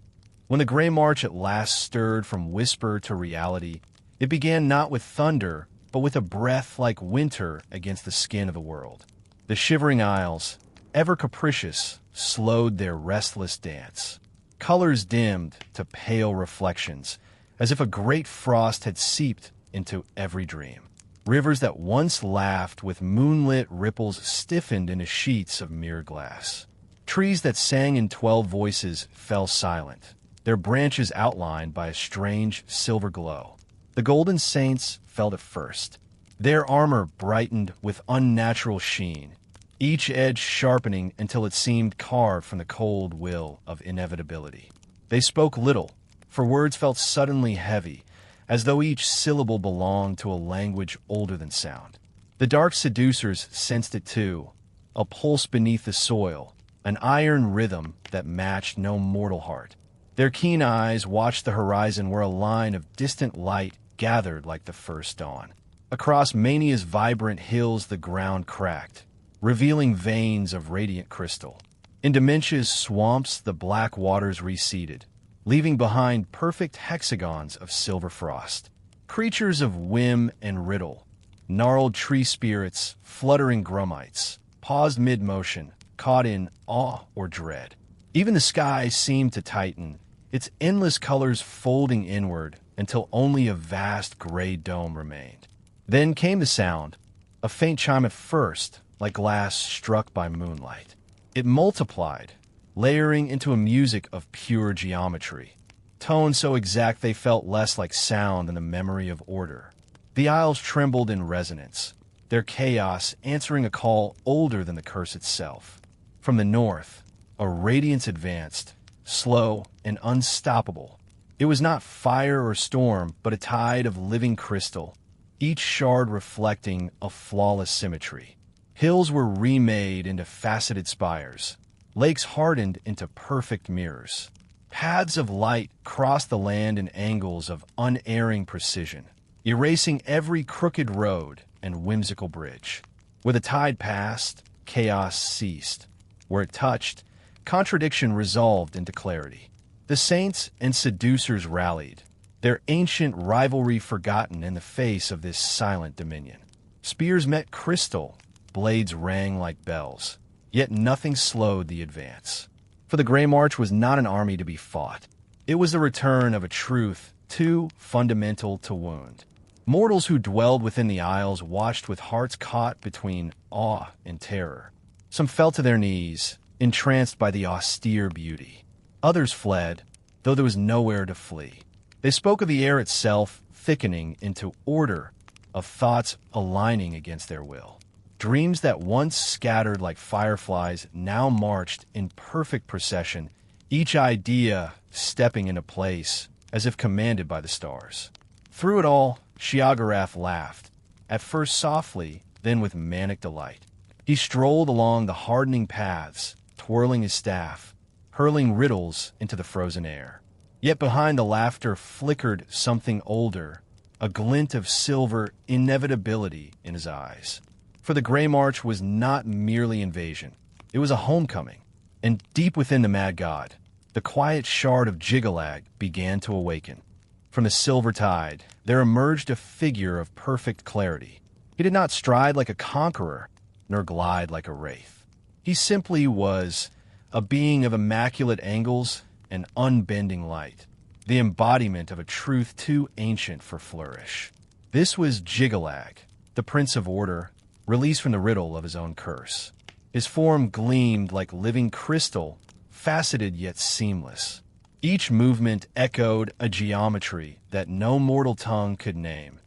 When the gray march at last stirred from whisper to reality, it began not with thunder, but with a breath like winter against the skin of the world. The Shivering Isles, ever capricious, slowed their restless dance. Colors dimmed to pale reflections, as if a great frost had seeped into every dream. Rivers that once laughed with moonlit ripples stiffened into sheets of mirror glass. Trees that sang in 12 voices fell silent, their branches outlined by a strange silver glow. The golden saints felt it first. Their armor brightened with unnatural sheen, each edge sharpening until it seemed carved from the cold will of inevitability. They spoke little, for words felt suddenly heavy, as though each syllable belonged to a language older than sound. The dark seducers sensed it too, a pulse beneath the soil, an iron rhythm that matched no mortal heart. Their keen eyes watched the horizon where a line of distant light gathered like the first dawn. Across Mania's vibrant hills the ground cracked, revealing veins of radiant crystal. In Dementia's swamps the black waters receded, leaving behind perfect hexagons of silver frost. Creatures of whim and riddle, gnarled tree spirits, fluttering grummites, paused mid-motion, caught in awe or dread. Even the sky seemed to tighten, its endless colors folding inward until only a vast gray dome remained. Then came the sound, a faint chime at first, like glass struck by moonlight. It multiplied, layering into a music of pure geometry, tones so exact they felt less like sound than the memory of order. The isles trembled in resonance, their chaos answering a call older than the curse itself. From the north, a radiance advanced, slow and unstoppable. It was not fire or storm, but a tide of living crystal, each shard reflecting a flawless symmetry. Hills were remade into faceted spires, lakes hardened into perfect mirrors. Paths of light crossed the land in angles of unerring precision, erasing every crooked road and whimsical bridge. Where the tide passed, chaos ceased. Where it touched, contradiction resolved into clarity. The saints and seducers rallied, their ancient rivalry forgotten in the face of this silent dominion. Spears met crystal, blades rang like bells, yet nothing slowed the advance. For the Grey March was not an army to be fought. It was the return of a truth too fundamental to wound. Mortals who dwelled within the Isles watched with hearts caught between awe and terror. Some fell to their knees, entranced by the austere beauty. Others fled, though there was nowhere to flee. They spoke of the air itself thickening into order, of thoughts aligning against their will. Dreams that once scattered like fireflies now marched in perfect procession, each idea stepping into place as if commanded by the stars. Through it all, Jyggalag laughed, at first softly, then with manic delight. He strolled along the hardening paths, twirling his staff, hurling riddles into the frozen air. Yet behind the laughter flickered something older, a glint of silver inevitability in his eyes. For the Grey March was not merely invasion. It was a homecoming. And deep within the mad god, the quiet shard of Jyggalag began to awaken. From the silver tide, there emerged a figure of perfect clarity. He did not stride like a conqueror, nor glide like a wraith. He simply was a being of immaculate angles and unbending light, the embodiment of a truth too ancient for flourish. This was Jyggalag, the Prince of Order, released from the riddle of his own curse. His form gleamed like living crystal, faceted yet seamless. Each movement echoed a geometry that no mortal tongue could name,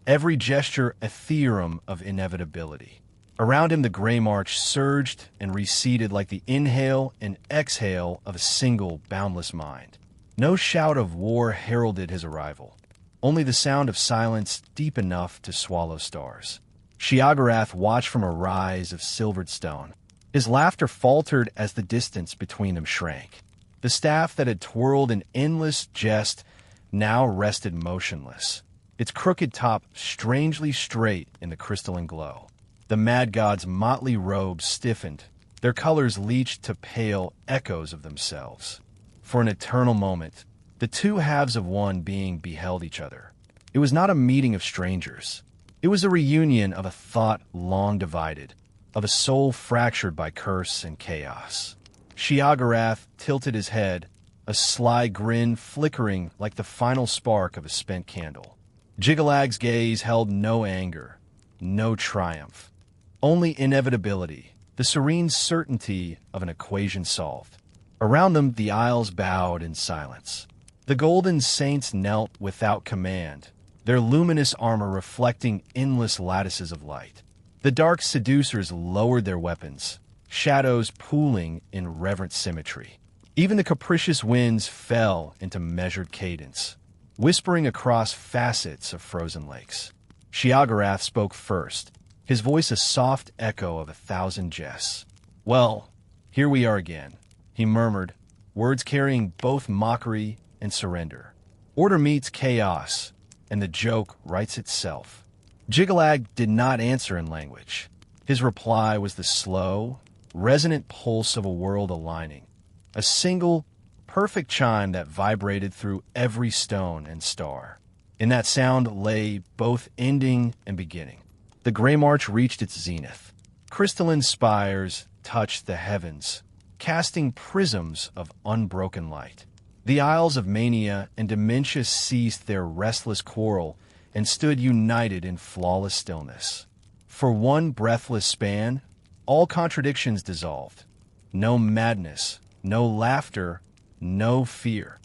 every gesture a theorem of inevitability. Around him the gray march surged and receded like the inhale and exhale of a single boundless mind. No shout of war heralded his arrival, only the sound of silence deep enough to swallow stars. Jyggalag watched from a rise of silvered stone. His laughter faltered as the distance between them shrank. The staff that had twirled in endless jest now rested motionless, its crooked top strangely straight in the crystalline glow. The mad god's motley robes stiffened, their colors leached to pale echoes of themselves. For an eternal moment, the two halves of one being beheld each other. It was not a meeting of strangers. It was a reunion of a thought long divided, of a soul fractured by curse and chaos. Jyggalag tilted his head, a sly grin flickering like the final spark of a spent candle. Jyggalag's gaze held no anger, no triumph, only inevitability, the serene certainty of an equation solved. Around them the isles bowed in silence. The golden saints knelt without command, their luminous armor reflecting endless lattices of light. The dark seducers lowered their weapons, shadows pooling in reverent symmetry. Even the capricious winds fell into measured cadence, whispering across facets of frozen lakes. Jyggalag spoke first, his voice a soft echo of 1,000 jests. "Well, here we are again," he murmured, words carrying both mockery and surrender. "Order meets chaos, and the joke writes itself." Jyggalag did not answer in language. His reply was the slow, resonant pulse of a world aligning, a single, perfect chime that vibrated through every stone and star. In that sound lay both ending and beginning. The gray march reached its zenith. Crystalline spires touched the heavens, casting prisms of unbroken light. The Isles of Mania and Dementia ceased their restless quarrel and stood united in flawless stillness. For one breathless span, all contradictions dissolved. No madness, no laughter, no fear.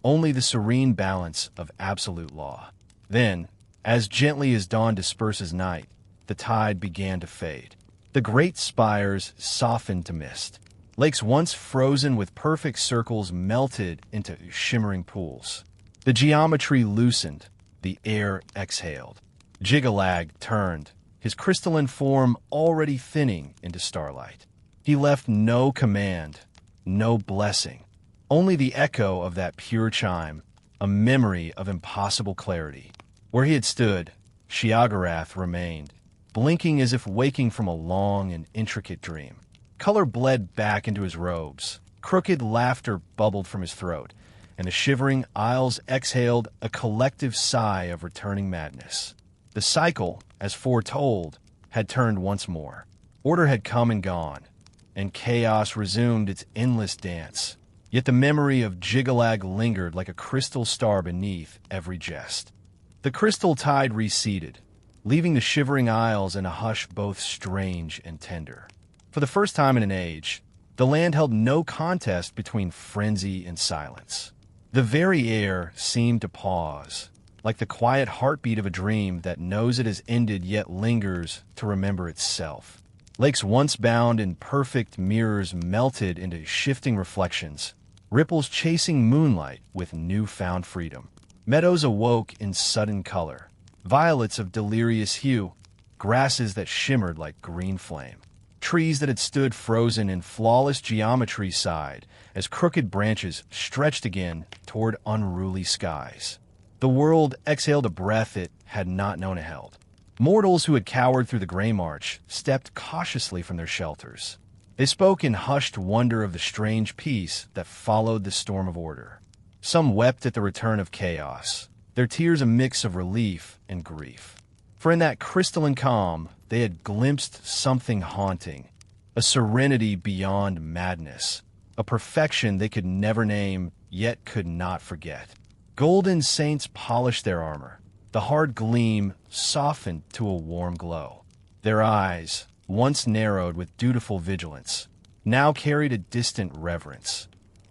Only the serene balance of absolute law. Then, as gently as dawn disperses night, the tide began to fade. The great spires softened to mist. Lakes once frozen with perfect circles melted into shimmering pools. The geometry loosened, the air exhaled. Jyggalag turned, his crystalline form already thinning into starlight. He left no command, no blessing, only the echo of that pure chime, a memory of impossible clarity. Where he had stood, Jyggalag remained, blinking as if waking from a long and intricate dream. Color bled back into his robes. Crooked laughter bubbled from his throat, and the shivering isles exhaled a collective sigh of returning madness. The cycle, as foretold, had turned once more. Order had come and gone, and chaos resumed its endless dance. Yet the memory of Jyggalag lingered like a crystal star beneath every jest. The crystal tide receded, leaving the shivering isles in a hush both strange and tender. For the first time in an age, the land held no contest between frenzy and silence. The very air seemed to pause, like the quiet heartbeat of a dream that knows it has ended yet lingers to remember itself. Lakes once bound in perfect mirrors melted into shifting reflections, ripples chasing moonlight with newfound freedom. Meadows awoke in sudden color, violets of delirious hue, grasses that shimmered like green flame. Trees that had stood frozen in flawless geometry sighed as crooked branches stretched again toward unruly skies. The world exhaled a breath it had not known it held. Mortals who had cowered through the gray march stepped cautiously from their shelters. They spoke in hushed wonder of the strange peace that followed the storm of order. Some wept at the return of chaos, their tears a mix of relief and grief. For in that crystalline calm, they had glimpsed something haunting, a serenity beyond madness, a perfection they could never name, yet could not forget. Golden saints polished their armor. The hard gleam softened to a warm glow. Their eyes, once narrowed with dutiful vigilance, now carried a distant reverence.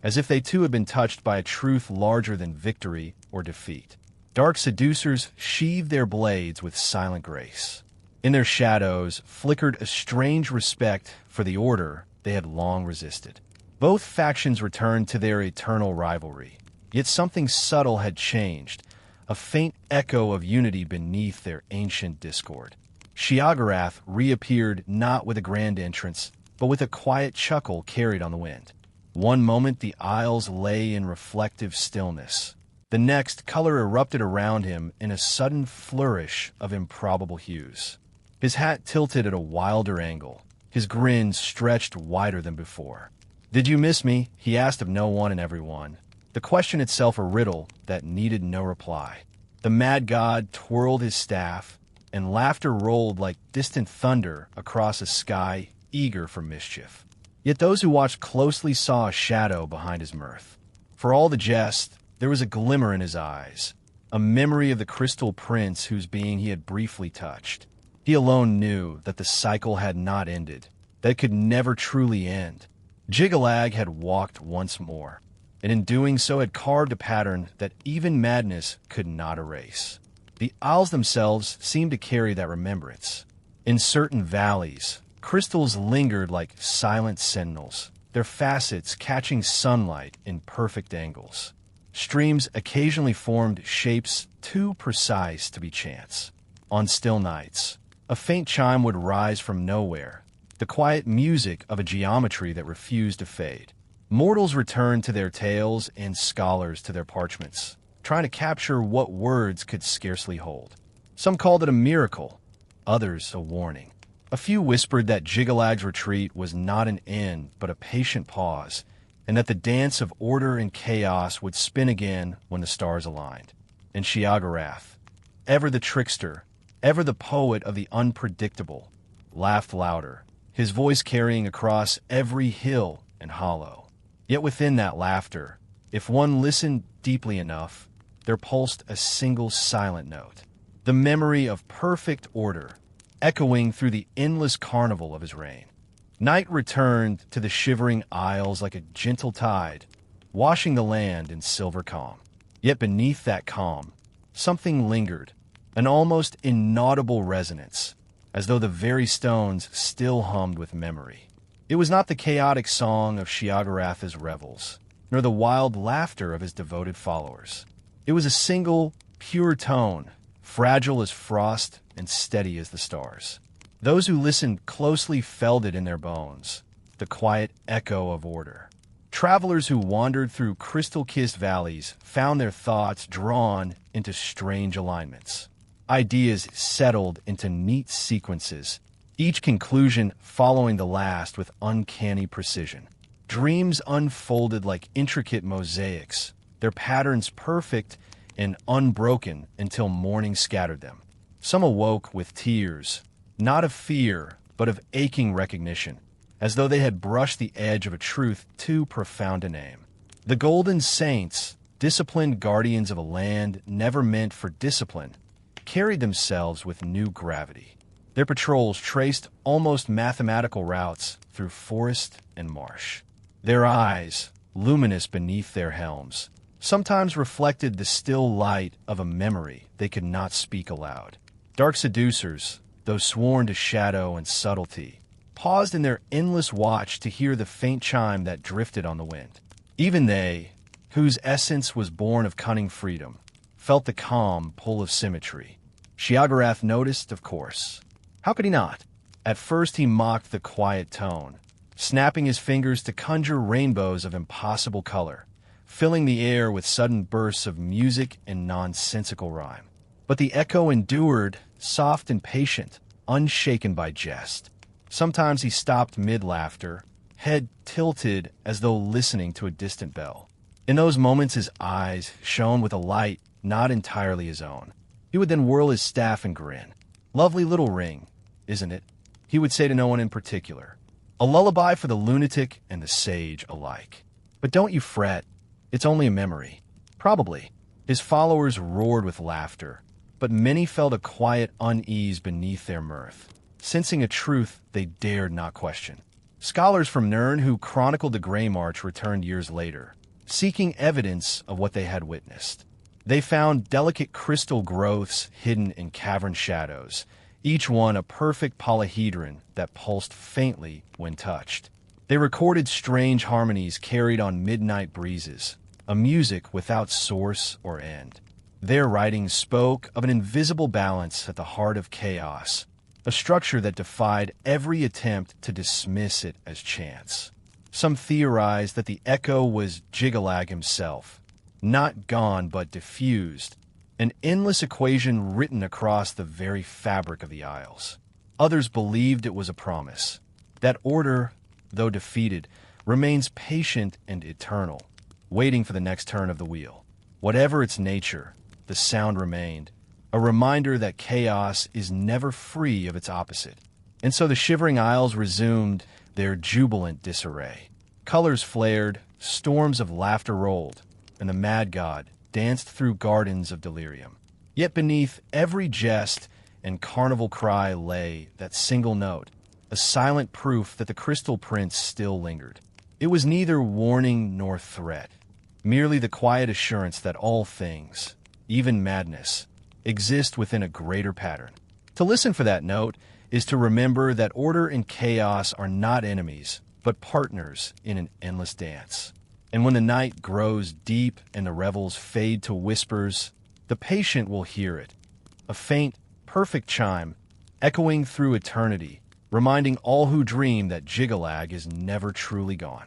as if they too had been touched by a truth larger than victory or defeat. Dark seducers sheathed their blades with silent grace. In their shadows flickered a strange respect for the order they had long resisted. Both factions returned to their eternal rivalry, yet something subtle had changed, a faint echo of unity beneath their ancient discord. Jyggalag reappeared not with a grand entrance, but with a quiet chuckle carried on the wind. One moment the isles lay in reflective stillness. The next, color erupted around him in a sudden flourish of improbable hues. His hat tilted at a wilder angle, his grin stretched wider than before. "Did you miss me?" he asked of no one and everyone, the question itself a riddle that needed no reply. The mad god twirled his staff, and laughter rolled like distant thunder across a sky eager for mischief. Yet those who watched closely saw a shadow behind his mirth. For all the jest, there was a glimmer in his eyes, a memory of the crystal prince whose being he had briefly touched. He alone knew that the cycle had not ended, that it could never truly end. Jyggalag had walked once more, and in doing so had carved a pattern that even madness could not erase. The isles themselves seemed to carry that remembrance. In certain valleys, crystals lingered like silent sentinels, their facets catching sunlight in perfect angles. Streams occasionally formed shapes too precise to be chance. On still nights, a faint chime would rise from nowhere, the quiet music of a geometry that refused to fade. Mortals returned to their tales and scholars to their parchments, trying to capture what words could scarcely hold. Some called it a miracle, others a warning. A few whispered that Jyggalag's retreat was not an end but a patient pause, and that the dance of order and chaos would spin again when the stars aligned. And Jyggalag, ever the trickster, ever the poet of the unpredictable, laughed louder, his voice carrying across every hill and hollow. Yet within that laughter, if one listened deeply enough, there pulsed a single silent note, the memory of perfect order, echoing through the endless carnival of his reign. Night returned to the shivering isles like a gentle tide, washing the land in silver calm. Yet beneath that calm, something lingered, an almost inaudible resonance, as though the very stones still hummed with memory. It was not the chaotic song of Jyggalag's revels, nor the wild laughter of his devoted followers. It was a single, pure tone, fragile as frost and steady as the stars. Those who listened closely felt it in their bones, the quiet echo of order. Travelers who wandered through crystal-kissed valleys found their thoughts drawn into strange alignments. Ideas settled into neat sequences, each conclusion following the last with uncanny precision. Dreams unfolded like intricate mosaics, their patterns perfect and unbroken until morning scattered them. Some awoke with tears, not of fear, but of aching recognition, as though they had brushed the edge of a truth too profound to name. The Golden Saints, disciplined guardians of a land never meant for discipline, carried themselves with new gravity. Their patrols traced almost mathematical routes through forest and marsh. Their eyes, luminous beneath their helms, sometimes reflected the still light of a memory they could not speak aloud. Dark seducers, though sworn to shadow and subtlety, paused in their endless watch to hear the faint chime that drifted on the wind. Even they, whose essence was born of cunning freedom, felt the calm pull of symmetry. Jyggalag noticed, of course. How could he not? At first he mocked the quiet tone, snapping his fingers to conjure rainbows of impossible color, filling the air with sudden bursts of music and nonsensical rhyme. But the echo endured, soft and patient, unshaken by jest. Sometimes he stopped mid-laughter, head tilted as though listening to a distant bell. In those moments his eyes shone with a light not entirely his own. He would then whirl his staff and grin. "Lovely little ring, isn't it?" he would say to no one in particular. A lullaby for the lunatic and the sage alike. "But don't you fret, it's only a memory." Probably. His followers roared with laughter, but many felt a quiet unease beneath their mirth, sensing a truth they dared not question. Scholars from Nirn who chronicled the Grey March returned years later, seeking evidence of what they had witnessed. They found delicate crystal growths hidden in cavern shadows, each one a perfect polyhedron that pulsed faintly when touched. They recorded strange harmonies carried on midnight breezes, a music without source or end. Their writings spoke of an invisible balance at the heart of chaos, a structure that defied every attempt to dismiss it as chance. Some theorized that the echo was Jyggalag himself, not gone but diffused, an endless equation written across the very fabric of the Isles. Others believed it was a promise, that order, though defeated, remains patient and eternal, waiting for the next turn of the wheel. Whatever its nature, the sound remained, a reminder that chaos is never free of its opposite. And so the Shivering Isles resumed their jubilant disarray. Colors flared, storms of laughter rolled, and the mad god danced through gardens of delirium. Yet beneath every jest and carnival cry lay that single note, a silent proof that the Crystal Prince still lingered. It was neither warning nor threat, merely the quiet assurance that all things, even madness, exist within a greater pattern. To listen for that note is to remember that order and chaos are not enemies, but partners in an endless dance. And when the night grows deep and the revels fade to whispers, the patient will hear it, a faint, perfect chime, echoing through eternity, reminding all who dream that Jyggalag is never truly gone.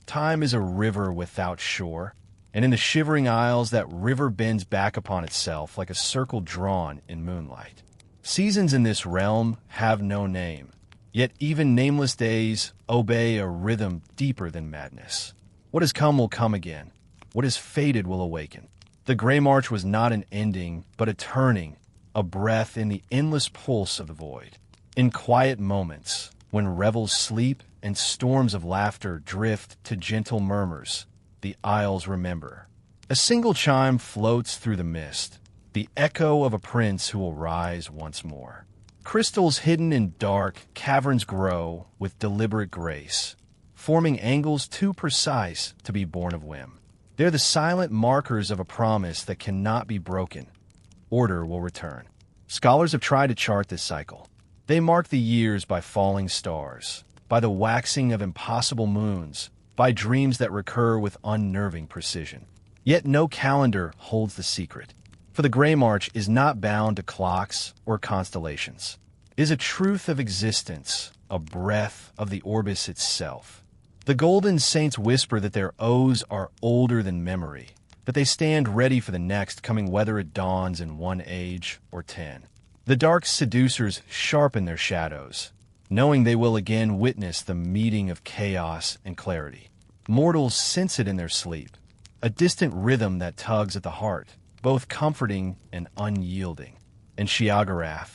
Time is a river without shore, and in the Shivering Isles that river bends back upon itself like a circle drawn in moonlight. Seasons in this realm have no name, yet even nameless days obey a rhythm deeper than madness. What has come will come again. What is fated will awaken. The Grey March was not an ending, but a turning, a breath in the endless pulse of the void. In quiet moments, when revels sleep and storms of laughter drift to gentle murmurs, the Isles remember. A single chime floats through the mist, the echo of a prince who will rise once more. Crystals hidden in dark caverns grow with deliberate grace, forming angles too precise to be born of whim. They're the silent markers of a promise that cannot be broken. Order will return. Scholars have tried to chart this cycle. They mark the years by falling stars, by the waxing of impossible moons, by dreams that recur with unnerving precision. Yet no calendar holds the secret. For the Grey March is not bound to clocks or constellations. It is a truth of existence, a breath of the orbis itself. The Golden Saints whisper that their oaths are older than memory, that they stand ready for the next coming whether it dawns in 1 age or 10. The dark seducers sharpen their shadows, knowing they will again witness the meeting of chaos and clarity. Mortals sense it in their sleep, a distant rhythm that tugs at the heart, both comforting and unyielding. And Jyggalag,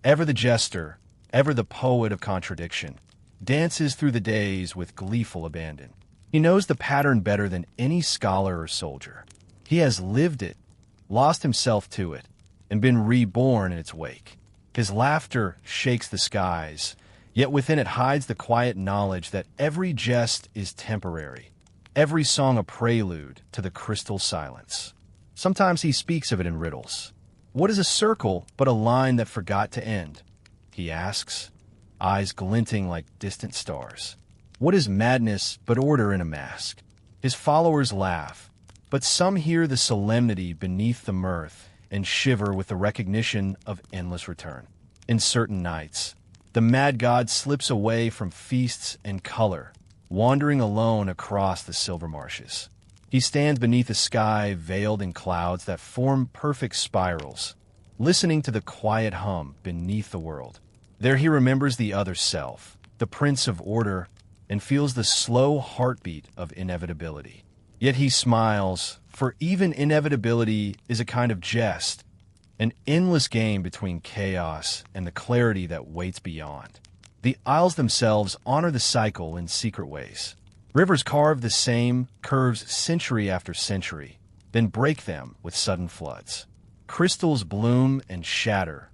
ever the jester, ever the poet of contradiction, dances through the days with gleeful abandon. He knows the pattern better than any scholar or soldier. He has lived it, lost himself to it, and been reborn in its wake. His laughter shakes the skies, yet within it hides the quiet knowledge that every jest is temporary, every song a prelude to the crystal silence. Sometimes he speaks of it in riddles. What is a circle but a line that forgot to end? He asks, eyes glinting like distant stars. What is madness but order in a mask? His followers laugh, but some hear the solemnity beneath the mirth and shiver with the recognition of endless return. In certain nights, the mad god slips away from feasts and color, wandering alone across the silver marshes. He stands beneath a sky veiled in clouds that form perfect spirals, listening to the quiet hum beneath the world. There he remembers the other self, the prince of order, and feels the slow heartbeat of inevitability. Yet he smiles, for even inevitability is a kind of jest, an endless game between chaos and the clarity that waits beyond. The Isles themselves honor the cycle in secret ways. Rivers carve the same curves century after century, then break them with sudden floods. Crystals bloom and shatter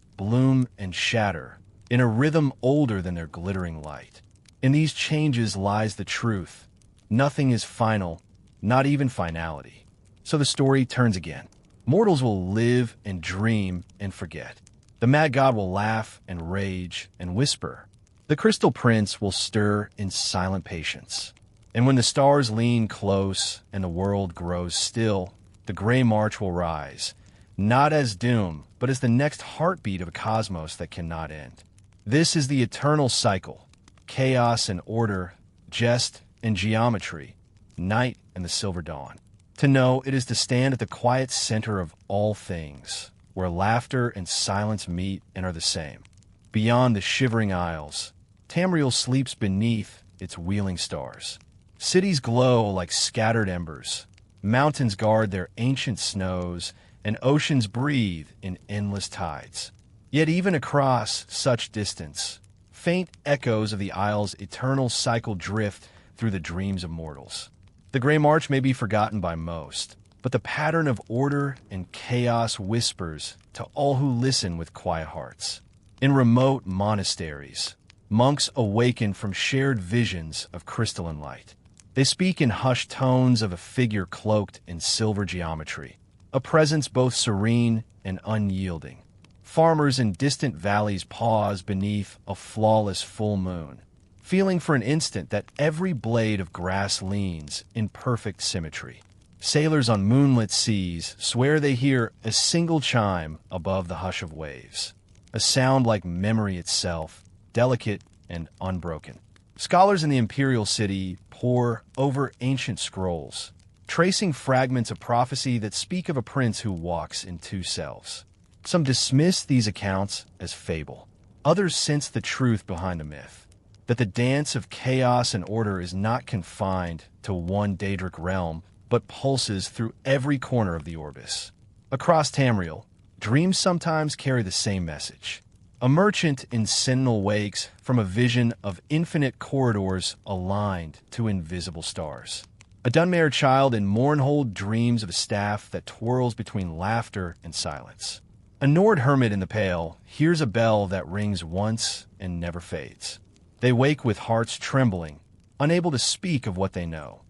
in a rhythm older than their glittering light. In these changes lies the truth. Nothing is final, not even finality. So the story turns again. Mortals will live and dream and forget. The mad god will laugh and rage and whisper. The crystal prince will stir in silent patience. And when the stars lean close and the world grows still, the gray march will rise, not as doom, but as the next heartbeat of a cosmos that cannot end. This is the eternal cycle: chaos and order, jest and geometry, night and the silver dawn. To know it is to stand at the quiet center of all things, where laughter and silence meet and are the same. Beyond the shivering isles, Tamriel sleeps beneath its wheeling stars. Cities glow like scattered embers. Mountains guard their ancient snows, and oceans breathe in endless tides. Yet even across such distance, faint echoes of the isle's eternal cycle drift through the dreams of mortals. The Grey March may be forgotten by most, but the pattern of order and chaos whispers to all who listen with quiet hearts. In remote monasteries, monks awaken from shared visions of crystalline light. They speak in hushed tones of a figure cloaked in silver geometry, a presence both serene and unyielding. Farmers in distant valleys pause beneath a flawless full moon, feeling for an instant that every blade of grass leans in perfect symmetry. Sailors on moonlit seas swear they hear a single chime above the hush of waves, a sound like memory itself, delicate and unbroken. Scholars in the imperial city pore over ancient scrolls, tracing fragments of prophecy that speak of a prince who walks in two selves. Some dismiss these accounts as fable. Others sense the truth behind the myth, that the dance of chaos and order is not confined to one Daedric realm, but pulses through every corner of the Orbis. Across Tamriel, dreams sometimes carry the same message. A merchant in sentinel wakes from a vision of infinite corridors aligned to invisible stars. A Dunmare child in Mournhold dreams of a staff that twirls between laughter and silence. A Nord hermit in the Pale hears a bell that rings once and never fades. They wake with hearts trembling, unable to speak of what they know.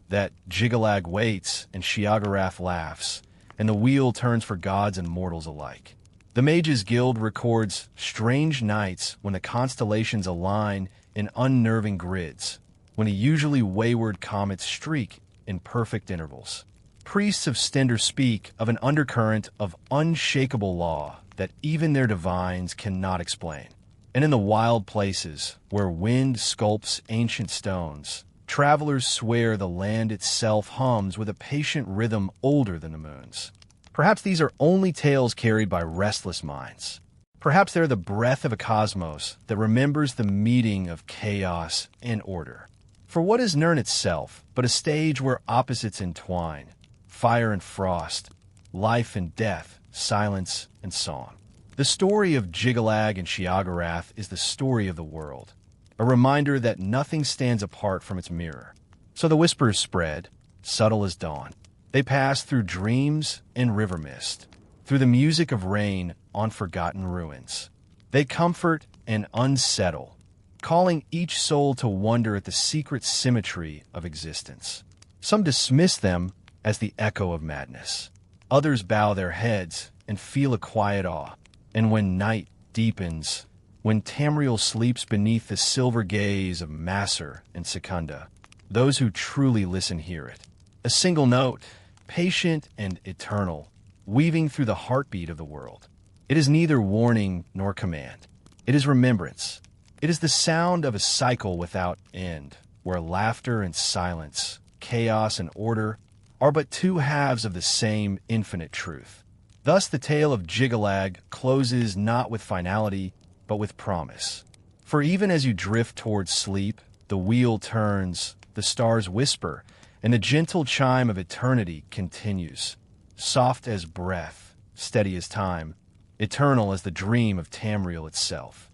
That Jyggalag waits and Shiagarath laughs, and the wheel turns for gods and mortals alike. The Mages Guild records strange nights when the constellations align in unnerving grids, when a usually wayward comets streak in perfect intervals. Priests of Stender speak of an undercurrent of unshakable law that even their divines cannot explain. And in the wild places where wind sculpts ancient stones, travelers swear the land itself hums with a patient rhythm older than the moon's. Perhaps these are only tales carried by restless minds. Perhaps they're the breath of a cosmos that remembers the meeting of chaos and order. For what is Nirn itself but a stage where opposites entwine? Fire and frost, life and death, silence and song. The story of Jyggalag and Shiagarath is the story of the world, a reminder that nothing stands apart from its mirror. So the whispers spread, subtle as dawn. They pass through dreams and river mist, through the music of rain on forgotten ruins. They comfort and unsettle, calling each soul to wonder at the secret symmetry of existence. Some dismiss them as the echo of madness. Others bow their heads and feel a quiet awe. And when night deepens, when Tamriel sleeps beneath the silver gaze of Masser and Secunda, those who truly listen hear it. A single note, patient and eternal, weaving through the heartbeat of the world. It is neither warning nor command. It is remembrance. It is the sound of a cycle without end, where laughter and silence, chaos and order are but two halves of the same infinite truth. Thus the tale of Jyggalag closes not with finality, but with promise. For even as you drift towards sleep, the wheel turns, the stars whisper, and the gentle chime of eternity continues, soft as breath, steady as time, eternal as the dream of Tamriel itself.